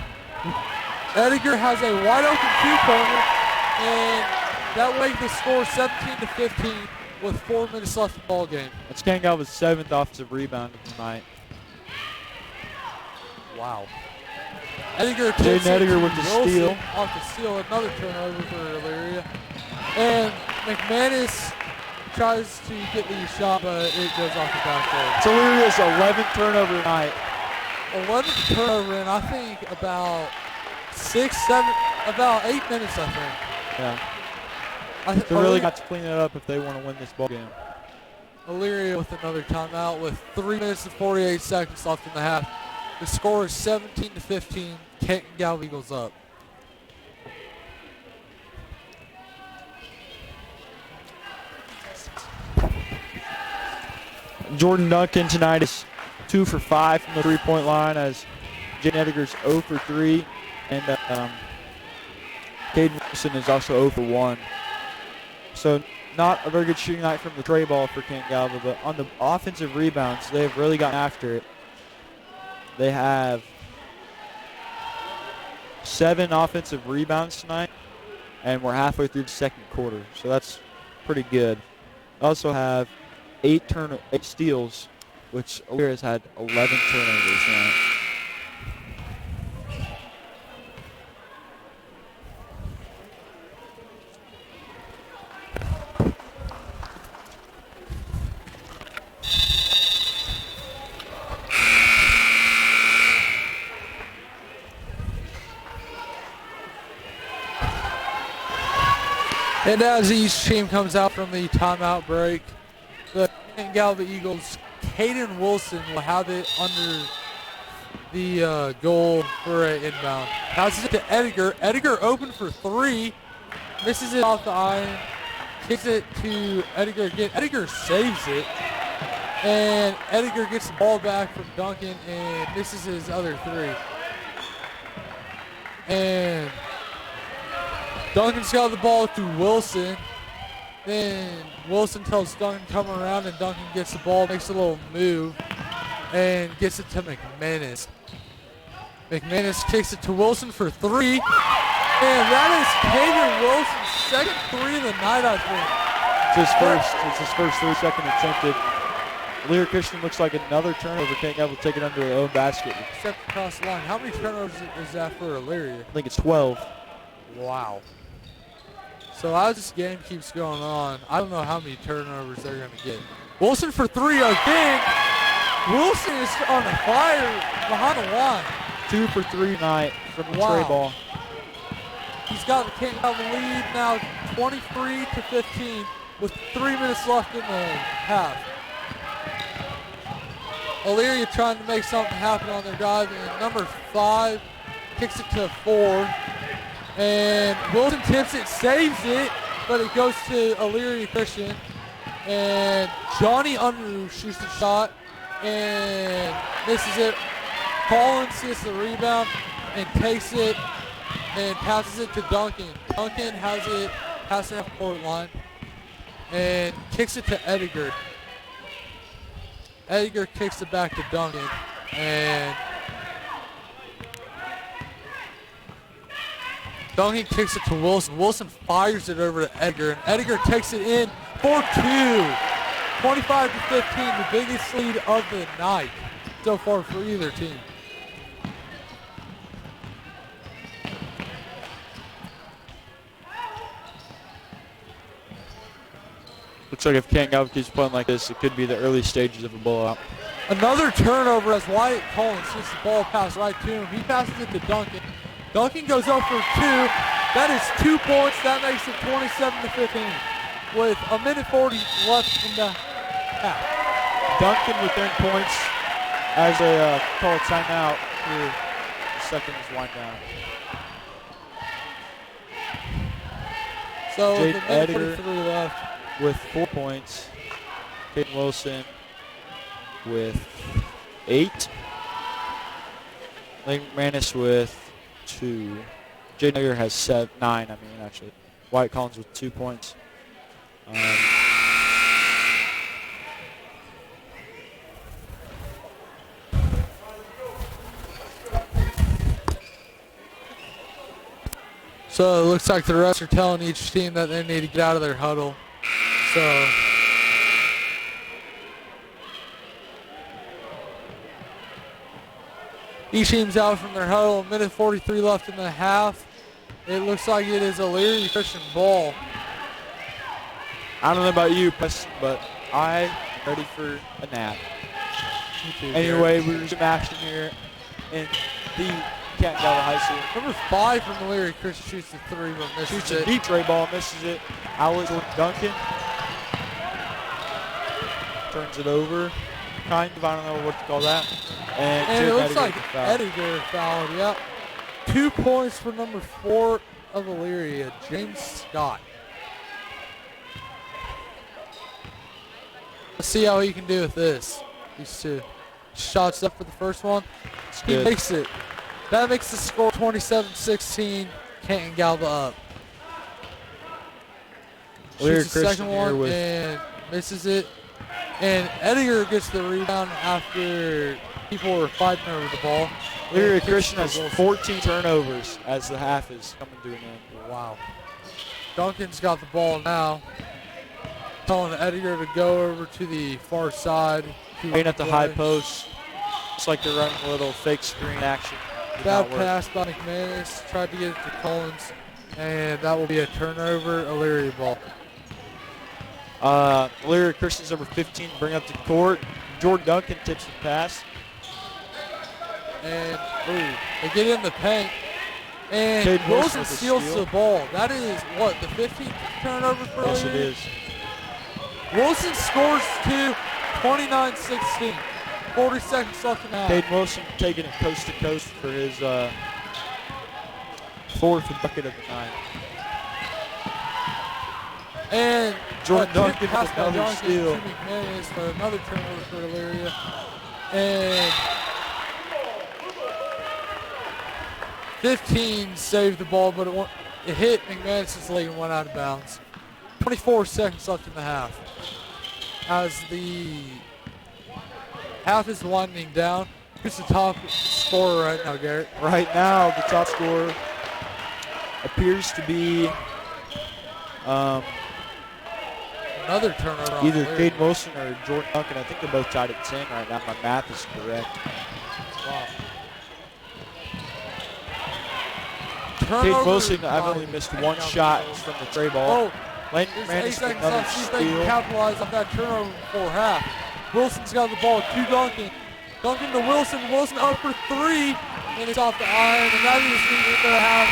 Ediger has a wide open two-pointer. And that way the score 17-15 with 4 minutes left in the ball game. That's Canton-Galva's 7th offensive rebound of the night. Wow. Ediger Jaden Ediger with the steal. Off the steal, another turnover for Elyria. And McManus tries to get the shot, but it goes off the backboard. It's Elyria's 11th turnover tonight. 11th turnover in, I think, about 8 minutes, I think. Yeah. They really got to clean it up if they want to win this ball game. Elyria with another timeout with 3 minutes and 48 seconds left in the half. The score is 17-15. Canton-Galva Eagles up. Jordan Duncan tonight is 2 for 5 from the three-point line as Jaden Ediger's 0 for 3. And Caden Wilson is also 0 for 1. So not a very good shooting night from the tray ball for Canton-Galva, but on the offensive rebounds, they have really gotten after it. They have 7 offensive rebounds tonight, and we're halfway through the second quarter, so that's pretty good. They also have 8 steals, which Elyria has had 11 turnovers tonight. And as each team comes out from the timeout break, the Canton-Galva Eagles, Caden Wilson will have it under the goal for an inbound. Passes it to Ediger. Ediger open for 3. Misses it off the iron. Kicks it to Ediger again. Ediger saves it. And Ediger gets the ball back from Duncan and misses his other 3. And Duncan's got the ball to Wilson. Then Wilson tells Duncan to come around, and Duncan gets the ball, makes a little move, and gets it to McManus. McManus kicks it to Wilson for 3. And that is Caden Wilson's second 3 of the night, I think. It's his first 3-second attempted. Elyria Christian looks like another turnover. Canton-Galva will take it under their own basket. Stepped across the line. How many turnovers is that for Elyria? I think it's 12. Wow. So as this game keeps going on, I don't know how many turnovers they're going to get. Wilson for 3 again. Wilson is on the fire behind the line. 2 for 3 tonight from the tray ball. He's got the Canton-Galva lead now 23-15 with 3 minutes left in the half. Elyria trying to make something happen on their drive, and number 5 kicks it to 4. And Wilson tips it, saves it, but it goes to Elyria Christian. And Johnny Unruh shoots the shot and misses it. Collins gets the rebound and takes it and passes it to Duncan. Duncan has it past the half-court line and kicks it to Ediger. Ediger kicks it back to Duncan, and Duncan kicks it to Wilson. Wilson fires it over to Ediger, and Ediger takes it in for 2. 25-15, the biggest lead of the night so far for either team. Looks like if Canton-Galva keeps playing like this, it could be the early stages of a blowout. Another turnover as Wyatt Collins gets the ball passed right to him. He passes it to Duncan. Duncan goes up for 2. That is 2 points. That makes it 27-15 with a minute 40 left in the half. Duncan with their points as they call a timeout here. The second is wind down. So with Jaden a minute Ediger 43 left. with 4 points. Caden Wilson with 8. Lane McManus with 2. Jaden Ediger has 9, actually. Wyatt Collins with 2 points. So it looks like the refs are telling each team that they need to get out of their huddle. So each team's out from their huddle. A minute 43 left in the half. It looks like it is Elyria Christian ball. I don't know about you, but I'm ready for a nap. Me too, Anyway, we resume action here in the Canton-Galva High School. Number 5 from Elyria Christian shoots the 3, but misses Shoots it. a deep tray ball, misses it. Alex Duncan turns it over. I don't know what to call that. And it Jaden looks Ediger like gets fouled. Ediger fouled, yep. 2 points for number 4 of Elyria, James Scott. Let's see how he can do with this. These 2 shots up for the first one. He good. makes it. That makes the score 27-16. Canton-Galva up. Elyria Shoots the Christian second here one with and misses it. And Ediger gets the rebound after people were fighting over the ball. Elyria Christian has 14 turnovers as the half is coming to an end. Wow. Duncan's got the ball now. Telling Ediger to go over to the far side. Playing at the high post. Looks like they're running a little fake screen action. Did Bad not work. pass by McManus. Tried to get it to Collins. And that will be a turnover, Elyria ball. Elyria Christian's number 15 bring up the court. Jordan Duncan tips the pass. And they get in the paint. And Cade Wilson Wilson with a steals steal. the ball. That is, what, the 15th turnover for Yes, Elyria? it is. Wilson scores 2, 29-16. 40 seconds left in the half. Caden Wilson taking it coast to coast for his 4th bucket of the night. And Jordan a Duncan tip pass with by another Duncan steal. to McManus for another turnover for Elyria. And 15 saved the ball, but it hit McManus' leg and went out of bounds. 24 seconds left in the half. As the half is winding down, who's the top scorer right now, Garrett? Right now, the top scorer appears to be Another turnover on either Elyria. Caden Wilson or Jordan Duncan. I think they're both tied at 10 right now. My math is correct. Wow. Caden Turnover Wilson, I've by only missed 1 shot from the tray ball. Oh, Lane there's 8 McManus with seconds another left. See if they can steal. capitalize on that turnover before half. Wilson's got the ball to Duncan. Duncan to Wilson. Wilson up for 3, and it's off the iron. And that is the end of the half.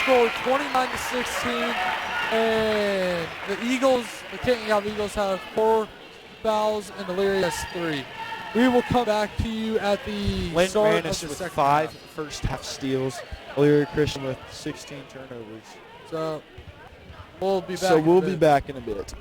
Score 29-16. And the Eagles, the Canton-Galva Eagles, have 4 fouls, and Elyria has 3. We will come back to you at the Lane start of McManus the with second 5 half. first half steals. Elyria Christian with 16 turnovers. So we'll be back. So in a we'll be bit. back in a bit.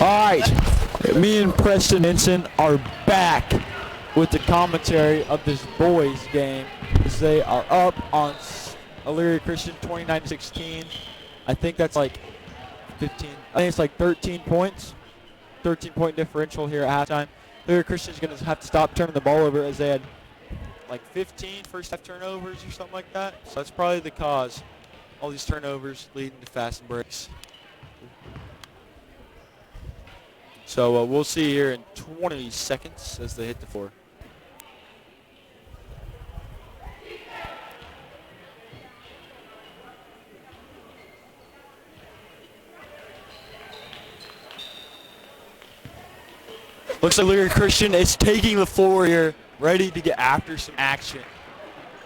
All right, me and Preston Ensign are back with the commentary of this boys game as they are up on Elyria Christian 29-16. I think that's like 15. I think it's like 13 points, 13-point differential here at halftime. Elyria Christian's going to have to stop turning the ball over as they had like 15 first half turnovers or something like that. So that's probably the cause. All these turnovers leading to fast breaks. So we'll see here in 20 seconds as they hit the floor. Looks like Elyria Christian is taking the floor here, ready to get after some action.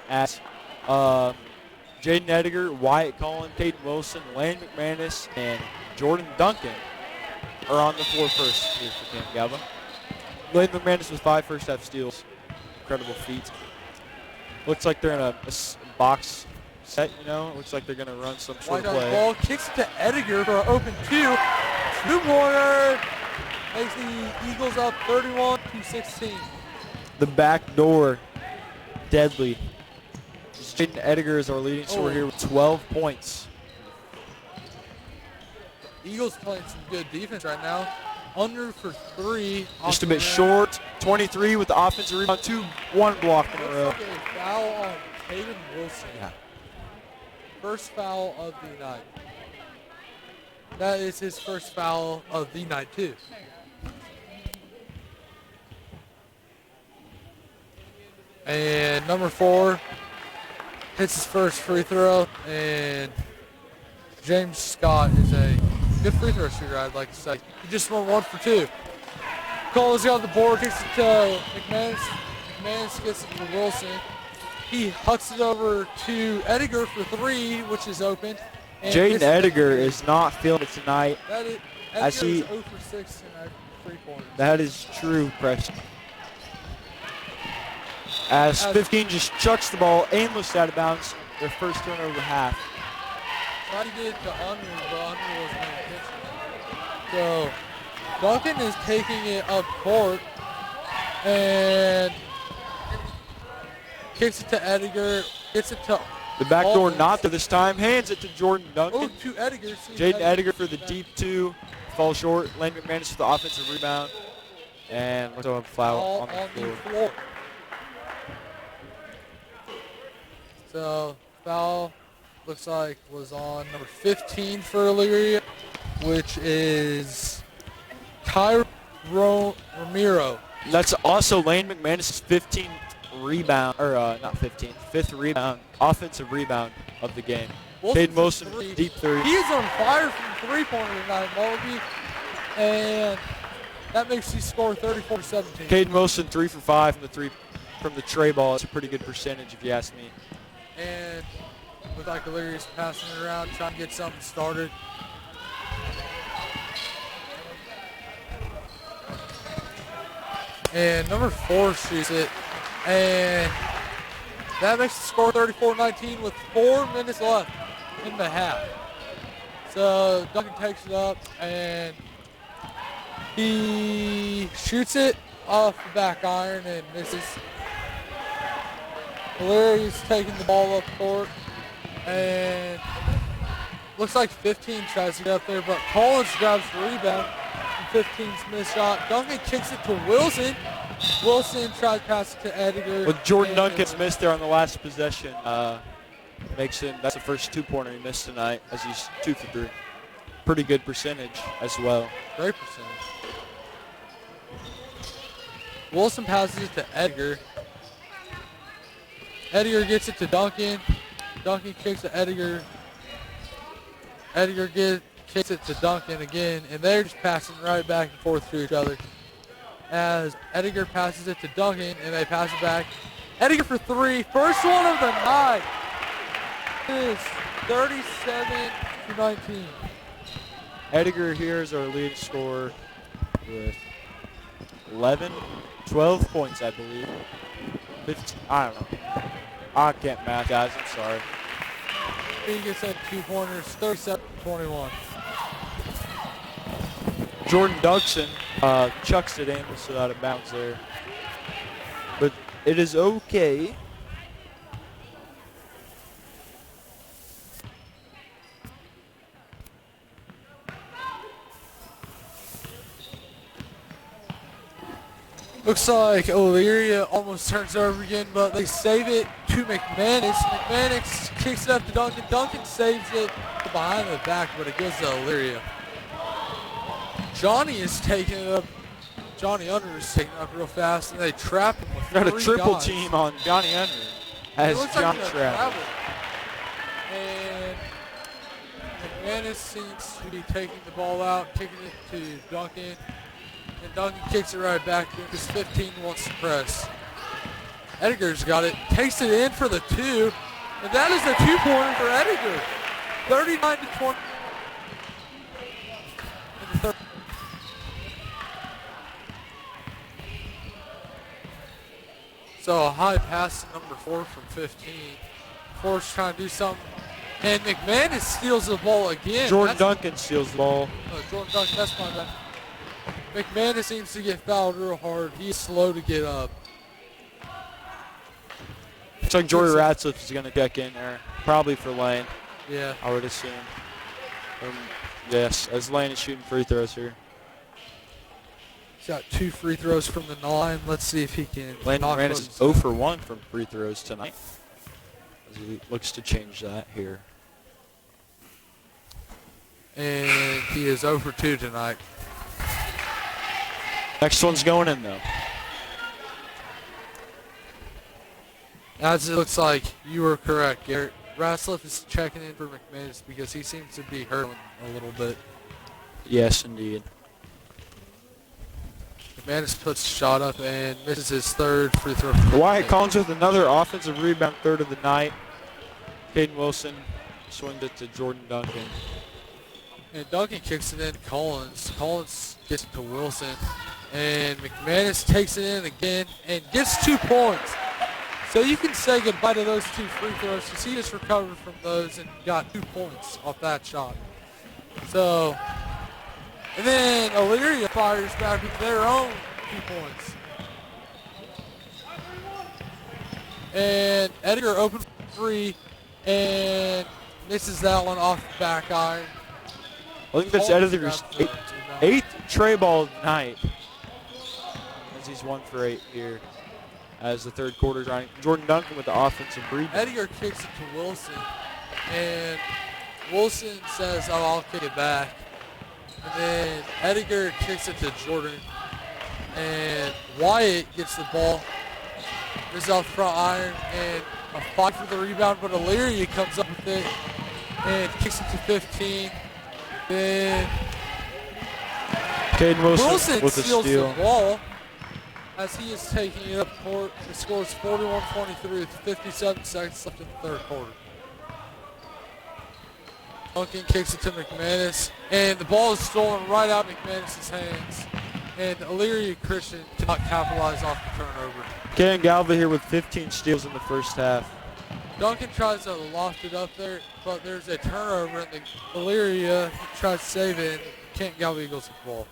As Jaden Ediger, Wyatt Collin, Caden Wilson, Lane McManus, and Jordan Duncan are on the floor first here for Canton-Galva. Lane McManus with 5 first half steals. Incredible feat. Looks like they're in a box set, you know. It looks like they're going to run some sort of play. Ball kicks it to Ediger for an open 2. Two-pointer makes the Eagles up 31-16. The back door, deadly. Jaden Ediger is our leading scorer here with 12 points. Eagles playing some good defense right now. Under for 3. Just a bit short. 23 with the offensive rebound. 2-1 block in a row. Looks like a foul on Caden Wilson. Yeah. First foul of the night. That is his first foul of the night, too. And number 4 hits his first free throw, and James Scott is a good free throw shooter, I'd like to say. He just went 1 for 2. Cole's got the board, kicks it to McManus. McManus gets it to Wilson. He hucks it over to Ediger for 3, which is open. Jaden Ediger is not feeling it tonight. Ediger is 0 for 6 in 3 pointers. That is true, Preston. As 15 just chucks the ball aimless out of bounds, their first turnover of the half. Trying to get it to Unruh, but Unruh wasn't paying attention. So Duncan is taking it up court and kicks it to Ediger, gets it to The back door Alton. not there this time. Hands it to Jordan Duncan. Oh, to Ediger. Jaden Ediger for the deep 2. Falls short. Lane McManus for the offensive rebound. And let's throw a foul on the floor. So foul looks like was on number 15 for Elyria, which is Tyro Ramiro. That's also Lane McManus' 15th rebound, or not 15th, 5th rebound, offensive rebound of the game. Caden Wilson, deep 3. He is on fire from three-pointer tonight, Mulliby, and that makes you score 34-17. Caden Wilson 3 for 5 from the tray ball. It's a pretty good percentage if you ask me. And with like Elyria's passing it around, trying to get something started. And number 4 shoots it, and that makes the score 34-19 with 4 minutes left in the half. So Duncan takes it up, and he shoots it off the back iron and misses. Elyria's taking the ball up court, and looks like 15 tries to get up there, but Collins grabs the rebound. 15's missed shot. Duncan kicks it to Wilson. Wilson tried to pass it to Ediger. With Jordan Duncan's missed there on the last possession, makes him, that's the first 2-pointer he missed tonight as he's 2 for 3. Pretty good percentage as well. Great percentage. Wilson passes it to Ediger. Ediger gets it to Duncan. Duncan kicks to Ediger. Ediger kicks it to Duncan again, and they're just passing right back and forth to each other. As Ediger passes it to Duncan, and they pass it back. Ediger for 3, first one of the night. It is 37-19. Ediger here is our leading scorer with 12 points, I believe. 15, I don't know. I can't math, guys. I'm sorry. He gets that 2-pointers, 37-21. Jordan Dugson chucks it in, so out of bounds there. But it is okay. Looks like Elyria almost turns over again, but they save it to McManus. McManus kicks it up to Duncan. Duncan saves it behind the back, but it goes to Elyria. Johnny is taking it up. Johnny Under is taking it up real fast, and they trap him with Got a three triple guys. team on Johnny Under as It looks John like he's gonna trapped. travel. And McManus seems to be taking the ball out, kicking it to Duncan. And Duncan kicks it right back because 15 wants to press. Edgar's got it, takes it in for the 2, and that is a 2-pointer for Edgar. 39-20. In the third. So a high pass to number 4 from 15. 4's trying to do something. And McManus steals the ball again. Jordan Duncan steals the ball. Jordan Duncan, that's my bad. McManus seems to get fouled real hard. He's slow to get up. Looks like Jory Ratcliffe is going to check in there, probably for Lane, Yeah. I would assume. Yes, as Lane is shooting free throws here. He's got 2 free throws from the 9. Let's see if he can Lane knock McManus is those 0 down. for 1 from free throws tonight, as he looks to change that here. And he is 0 for 2 tonight. Next one's going in, though. As it looks like you were correct, Garrett. Ratcliffe is checking in for McManus because he seems to be hurting a little bit. Yes, indeed. McManus puts a shot up and misses his 3rd free throw. Wyatt Collins with another offensive rebound, 3rd of the night. Caden Wilson swings it to Jordan Duncan. And Duncan kicks it in to Collins. Collins gets it to Wilson. And McManus takes it in again and gets 2 points. So you can say goodbye to those 2 free throws because he just recovered from those and got 2 points off that shot. So, and then Elyria fires back with their own 2 points. And Edgar opens 3 and misses that one off the back iron. I think that's Edgar's 8th tray ball of the night, as he's 1 for 8 here. As the 3rd quarter's running. Jordan Duncan with the offensive rebound. Edgar kicks it to Wilson, and Wilson says, "Oh, I'll kick it back." And then Edgar kicks it to Jordan, and Wyatt gets the ball. This is off the front iron, and a fight for the rebound, but Elyria comes up with it and kicks it to 15. Then Caden Wilson with a steals steal. the ball as he is taking it up court. The score is 41-23 with 57 seconds left in the 3rd quarter. Duncan kicks it to McManus, and the ball is stolen right out of McManus' hands. And Elyria Christian cannot capitalize off the turnover. Canton-Galva here with 15 steals in the first half. Duncan tries to loft it up there, but there's a turnover, and the Elyria tries to save it, and Canton-Galva Eagles the ball.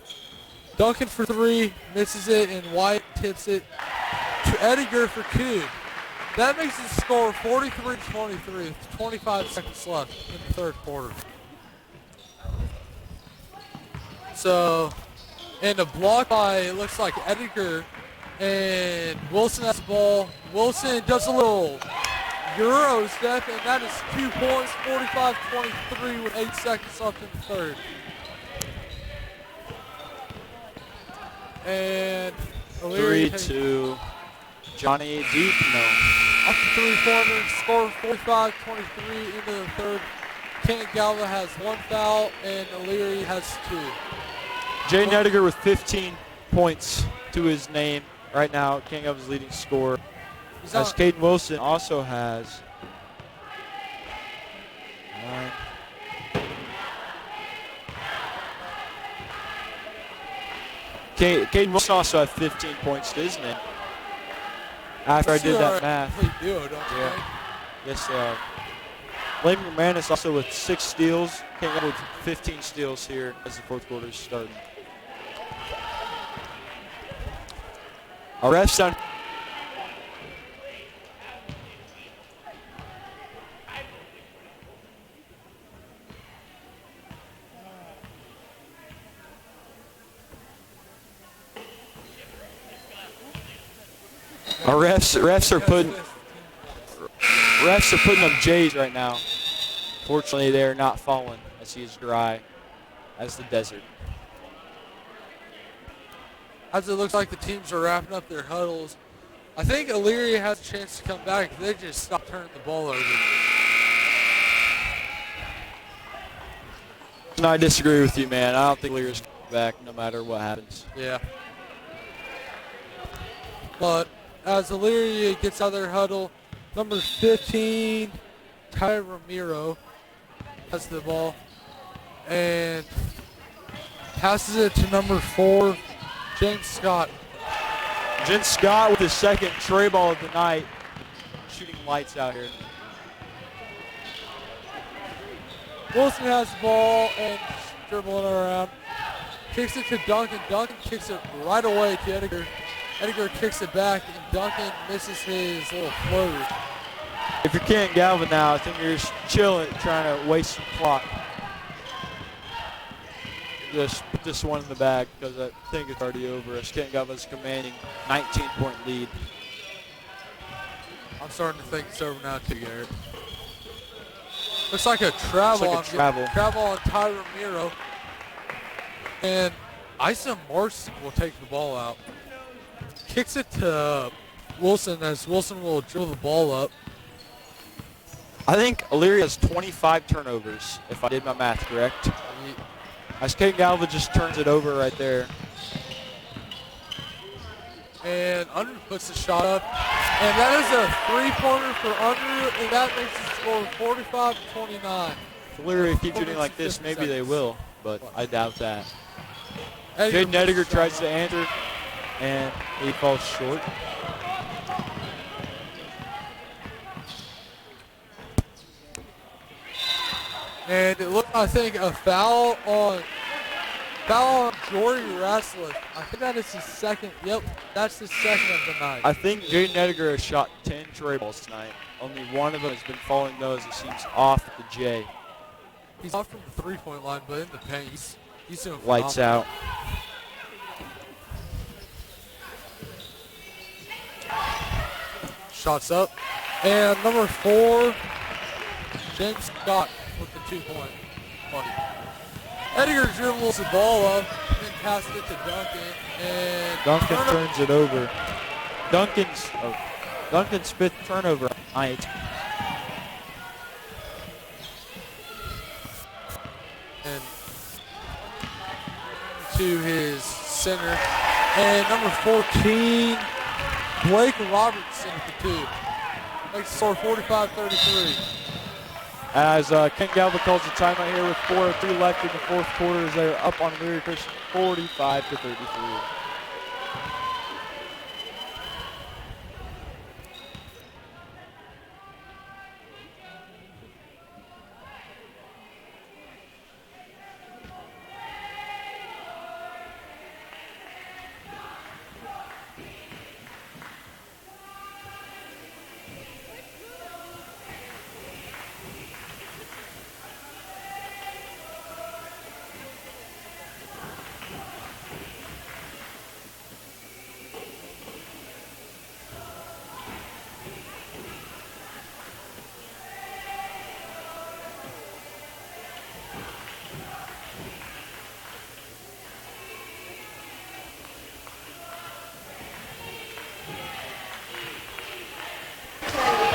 Duncan for 3, misses it, and White tips it to Edgar for 2. That makes the score 43-23 with 25 seconds left in the 3rd quarter. So, and a block by, it looks like Edgar, and Wilson has the ball. Wilson does a little Euro step, and that is 2 points, 45-23 with 8 seconds left in the 3rd. And Elyria 3-2. Johnny Deep, no. Off the 3-pointer, score 45-23 into the 3rd. Canton-Galva has 1 foul, and Elyria has 2. Jaden Edgar with 15 points to his name right now. Canton-Galva's leading scorer. As Caden Wilson also has 9. Caden Wilson also had 15 points to his name. After I did that math. Duo, don't you Yeah. think? Yes, they are. Lane McManus also with 6 steals. Canton-Galva with 15 steals here as the 4th quarter is starting. Our refs down. Our refs are putting up J's right now. Fortunately, they are not falling as he is dry as the desert. As it looks like the teams are wrapping up their huddles, I think Elyria has a chance to come back if they just stop turning the ball over. No, I disagree with you, man. I don't think Elyria's coming back no matter what happens. Yeah. But as Elyria gets out of their huddle, number 15, Ty Ramiro, has the ball and passes it to number 4, James Scott. James Scott with his second tray ball of the night, shooting lights out here. Wilson has the ball and dribbling around. Kicks it to Duncan. Duncan kicks it right away to Edgar. Edgar kicks it back, and Duncan misses his little floater. If you're Canton-Galva now, I think you're just chilling, trying to waste some clock. Just put this one in the bag because I think it's already over as Canton-Galva's commanding 19-point lead. I'm starting to think it's over now too, Garrett. Looks like a travel, travel on Ty Ramiro. And Isa Morse will take the ball out. Kicks it to Wilson as Wilson will dribble the ball up. I think Elyria has 25 turnovers, if I did my math correct. As Canton-Galva just turns it over right there. And Unruh puts the shot up. And that is a three-pointer for Unruh, and that makes the score 45-29. If Elyria keeps shooting like this, maybe they will, but I doubt that. Edgar Jaden Edgar tries to answer, and he falls short. And it looked, I think, a foul on Jory Raslick. I think that is his second. Yep, that's the second of the night. I think Jaden Edgar has shot 10 tray balls tonight. Only one of them has been falling those. It seems off at the J. He's off from the three-point line, but in the paint, he's doing Lights out. Shots up. And number 4, James Scott with the 2-point play. Edgar dribbles the ball up and passes it to Duncan. And Duncan turns it over. Duncan's 5th turnover night. And to his center. And number 14, Blake Robertson with the 2. Makes the score 45-33. As Canton-Galva calls a timeout here with 4:03 left in the 4th quarter as they're up on Elyria Christian 45-33.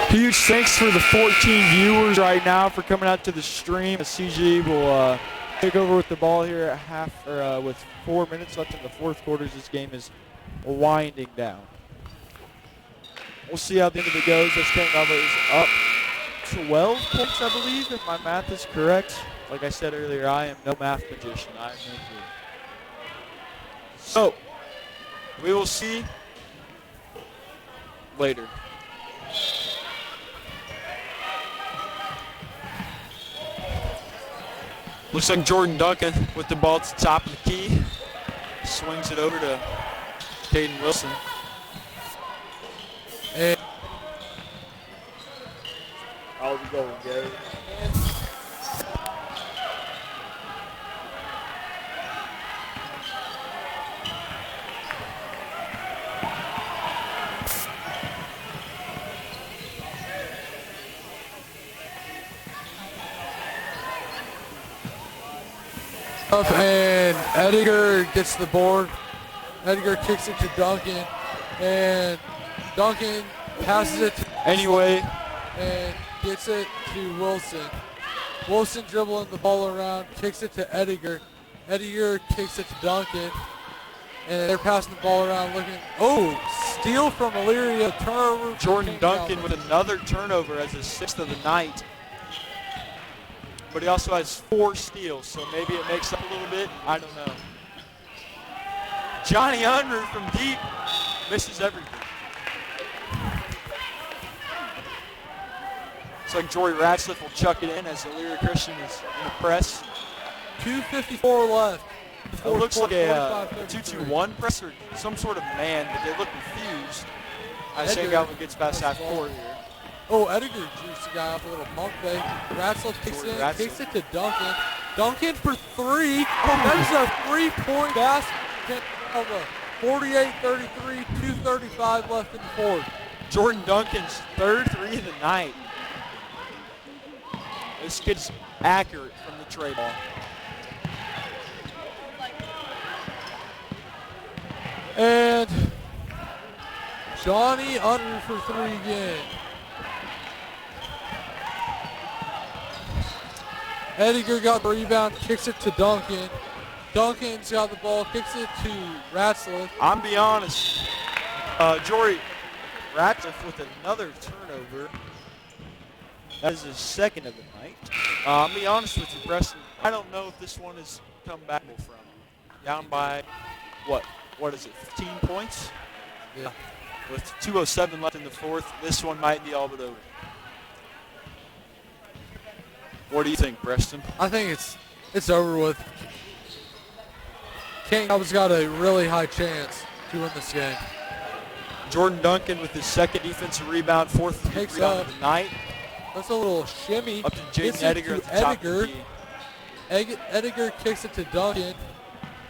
Huge thanks for the 14 viewers right now for coming out to the stream. CG will take over with the ball here at with 4 minutes left in the 4th quarter. This game is winding down. We'll see how the end of it goes. As Canton-Galva is up 12 points, I believe, if my math is correct. Like I said earlier, I am no math magician. I have no clue. So, we will see later. Looks like Jordan Duncan with the ball at the top of the key. Swings it over to Caden Wilson. And How's it going, Gary? up, and Ediger gets the board. Ediger kicks it to Duncan, and Duncan passes it to Anyway, and gets it to Wilson. Wilson dribbling the ball around, kicks it to Ediger. Ediger kicks it to Duncan, and they're passing the ball around looking. Oh, steal from Elyria, turnover. from Jordan Duncan Canton-Galva. with another turnover as his 6th of the night. But he also has 4 steals, so maybe it makes up a little bit. I don't know. Johnny Unruh from deep misses everything. Looks like Jory Ratzliff will chuck it in as Elyria Christian is in the press. 2:54 left. It looks like a 45-33. 2-2-1 press or some sort of man, but they look confused. As Edgar Canton-Galva gets past half has court ball. here. Oh, Ediger juiced the guy off a little pump fake. Ratzliff kicks Jordan in, Ratzliff. kicks it to Duncan. Duncan for 3. That is a 3-point basket. Canton-Galva, 48-33, 2:35 left in the fourth. Jordan Duncan's 3rd 3 of the night. This kid's accurate from the tray ball. And Johnny Unruh for 3 again. Ediger got the rebound, kicks it to Duncan. Duncan's got the ball, kicks it to Ratzliff. I'm be honest, Jory Ratzliff with another turnover. That is his 2nd of the night. I'll be honest with you, Preston. I don't know if this one has come back from. Down by, what is it, 15 points? Yeah. With 2:07 left in the fourth, this one might be all but over. What do you think, Preston? I think it's over with. Canton-Galva's got a really high chance to win this game. Jordan Duncan with his 2nd defensive rebound, 4th Takes rebound up. of the night. That's a little shimmy. Up to Gets Jaden it Ediger to at the top of the Ediger. key. Ediger kicks it to Duncan,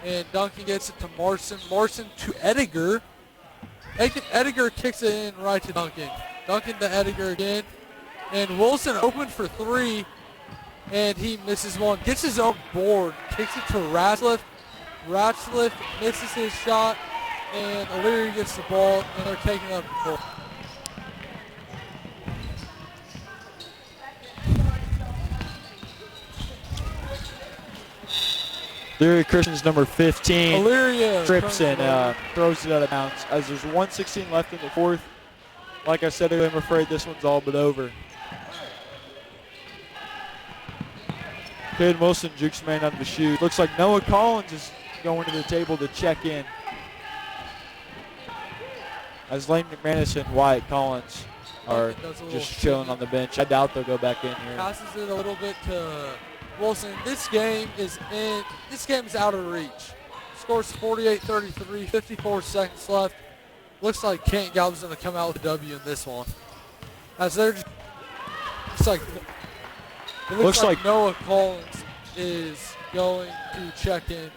and Duncan gets it to Morrison. Morrison to Ediger. Ediger kicks it in right to Duncan. Duncan to Ediger again, and Wilson open for 3, and he misses one. Gets his own board, kicks it to Ratzliff. Ratzliff misses his shot, and Elyria gets the ball, and they're taking up the ball. Elyria Christian's number 15 Elyria trips turns and it over. throws it out of bounds. As there's 1:16 left in the fourth. Like I said earlier, I'm afraid this one's all but over. Caden Wilson jukes man out of the shoe. Looks like Noah Collins is going to the table to check in. As Lane McManus and Wyatt Collins are Does a little just chilling shimmy. on the bench. I doubt they'll go back in here. Passes it a little bit to Wilson. This game is out of reach. Scores 48-33, 54 seconds left. Looks like Canton-Galva's going to come out with a W in this one. As they're just, it looks like Noah Collins is going to check in.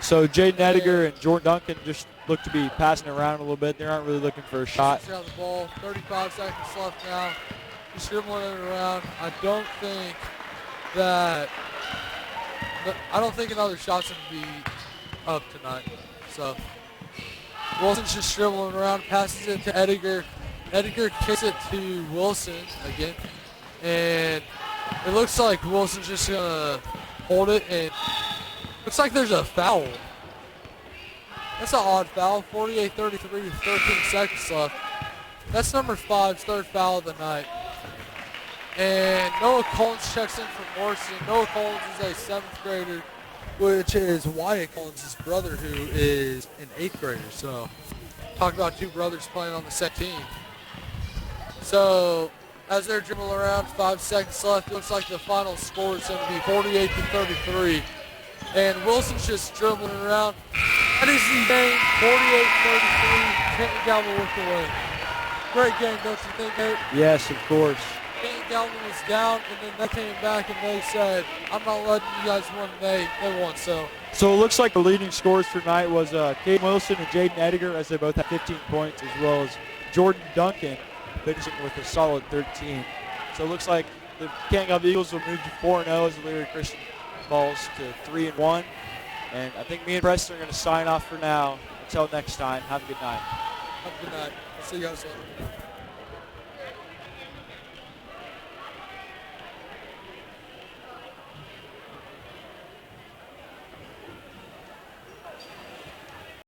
So Jaden Ediger and Jordan Duncan just look to be passing around a little bit. They aren't really looking for a shot. He's got the ball. 35 seconds left now. He's dribbling it around. I don't think another shot's going to be up tonight. So Wilson's just dribbling around, passes it to Ediger. Ediger kicks it to Wilson again. And it looks like Wilson's just going to hold it, and looks like there's a foul. That's an odd foul. 48-33 with 13 seconds left. That's number 5's 3rd foul of the night. And Noah Collins checks in for Morrison. Noah Collins is a 7th grader, which is Wyatt Collins' brother, who is an 8th grader. So talk about 2 brothers playing on the same team. So as they're dribbling around, 5 seconds left, it looks like the final score is going to be 48-33. And Wilson's just dribbling around. That is the game, 48-33, Canton-Galva with the win. Great game, don't you think, Nate? Yes, of course. Canton-Galva was down, and then they came back and they said, I'm not letting you guys win. They won, so. So it looks like the leading scorers for tonight was Caden Wilson and Jaden Ediger, as they both had 15 points, as well as Jordan Duncan finishing with a solid 13. So it looks like the Canton-Galva Eagles will move to 4-0 as the Elyria Christian falls to 3-1. And I think me and Preston are going to sign off for now. Until next time, have a good night. Have a good night. I'll see you guys later.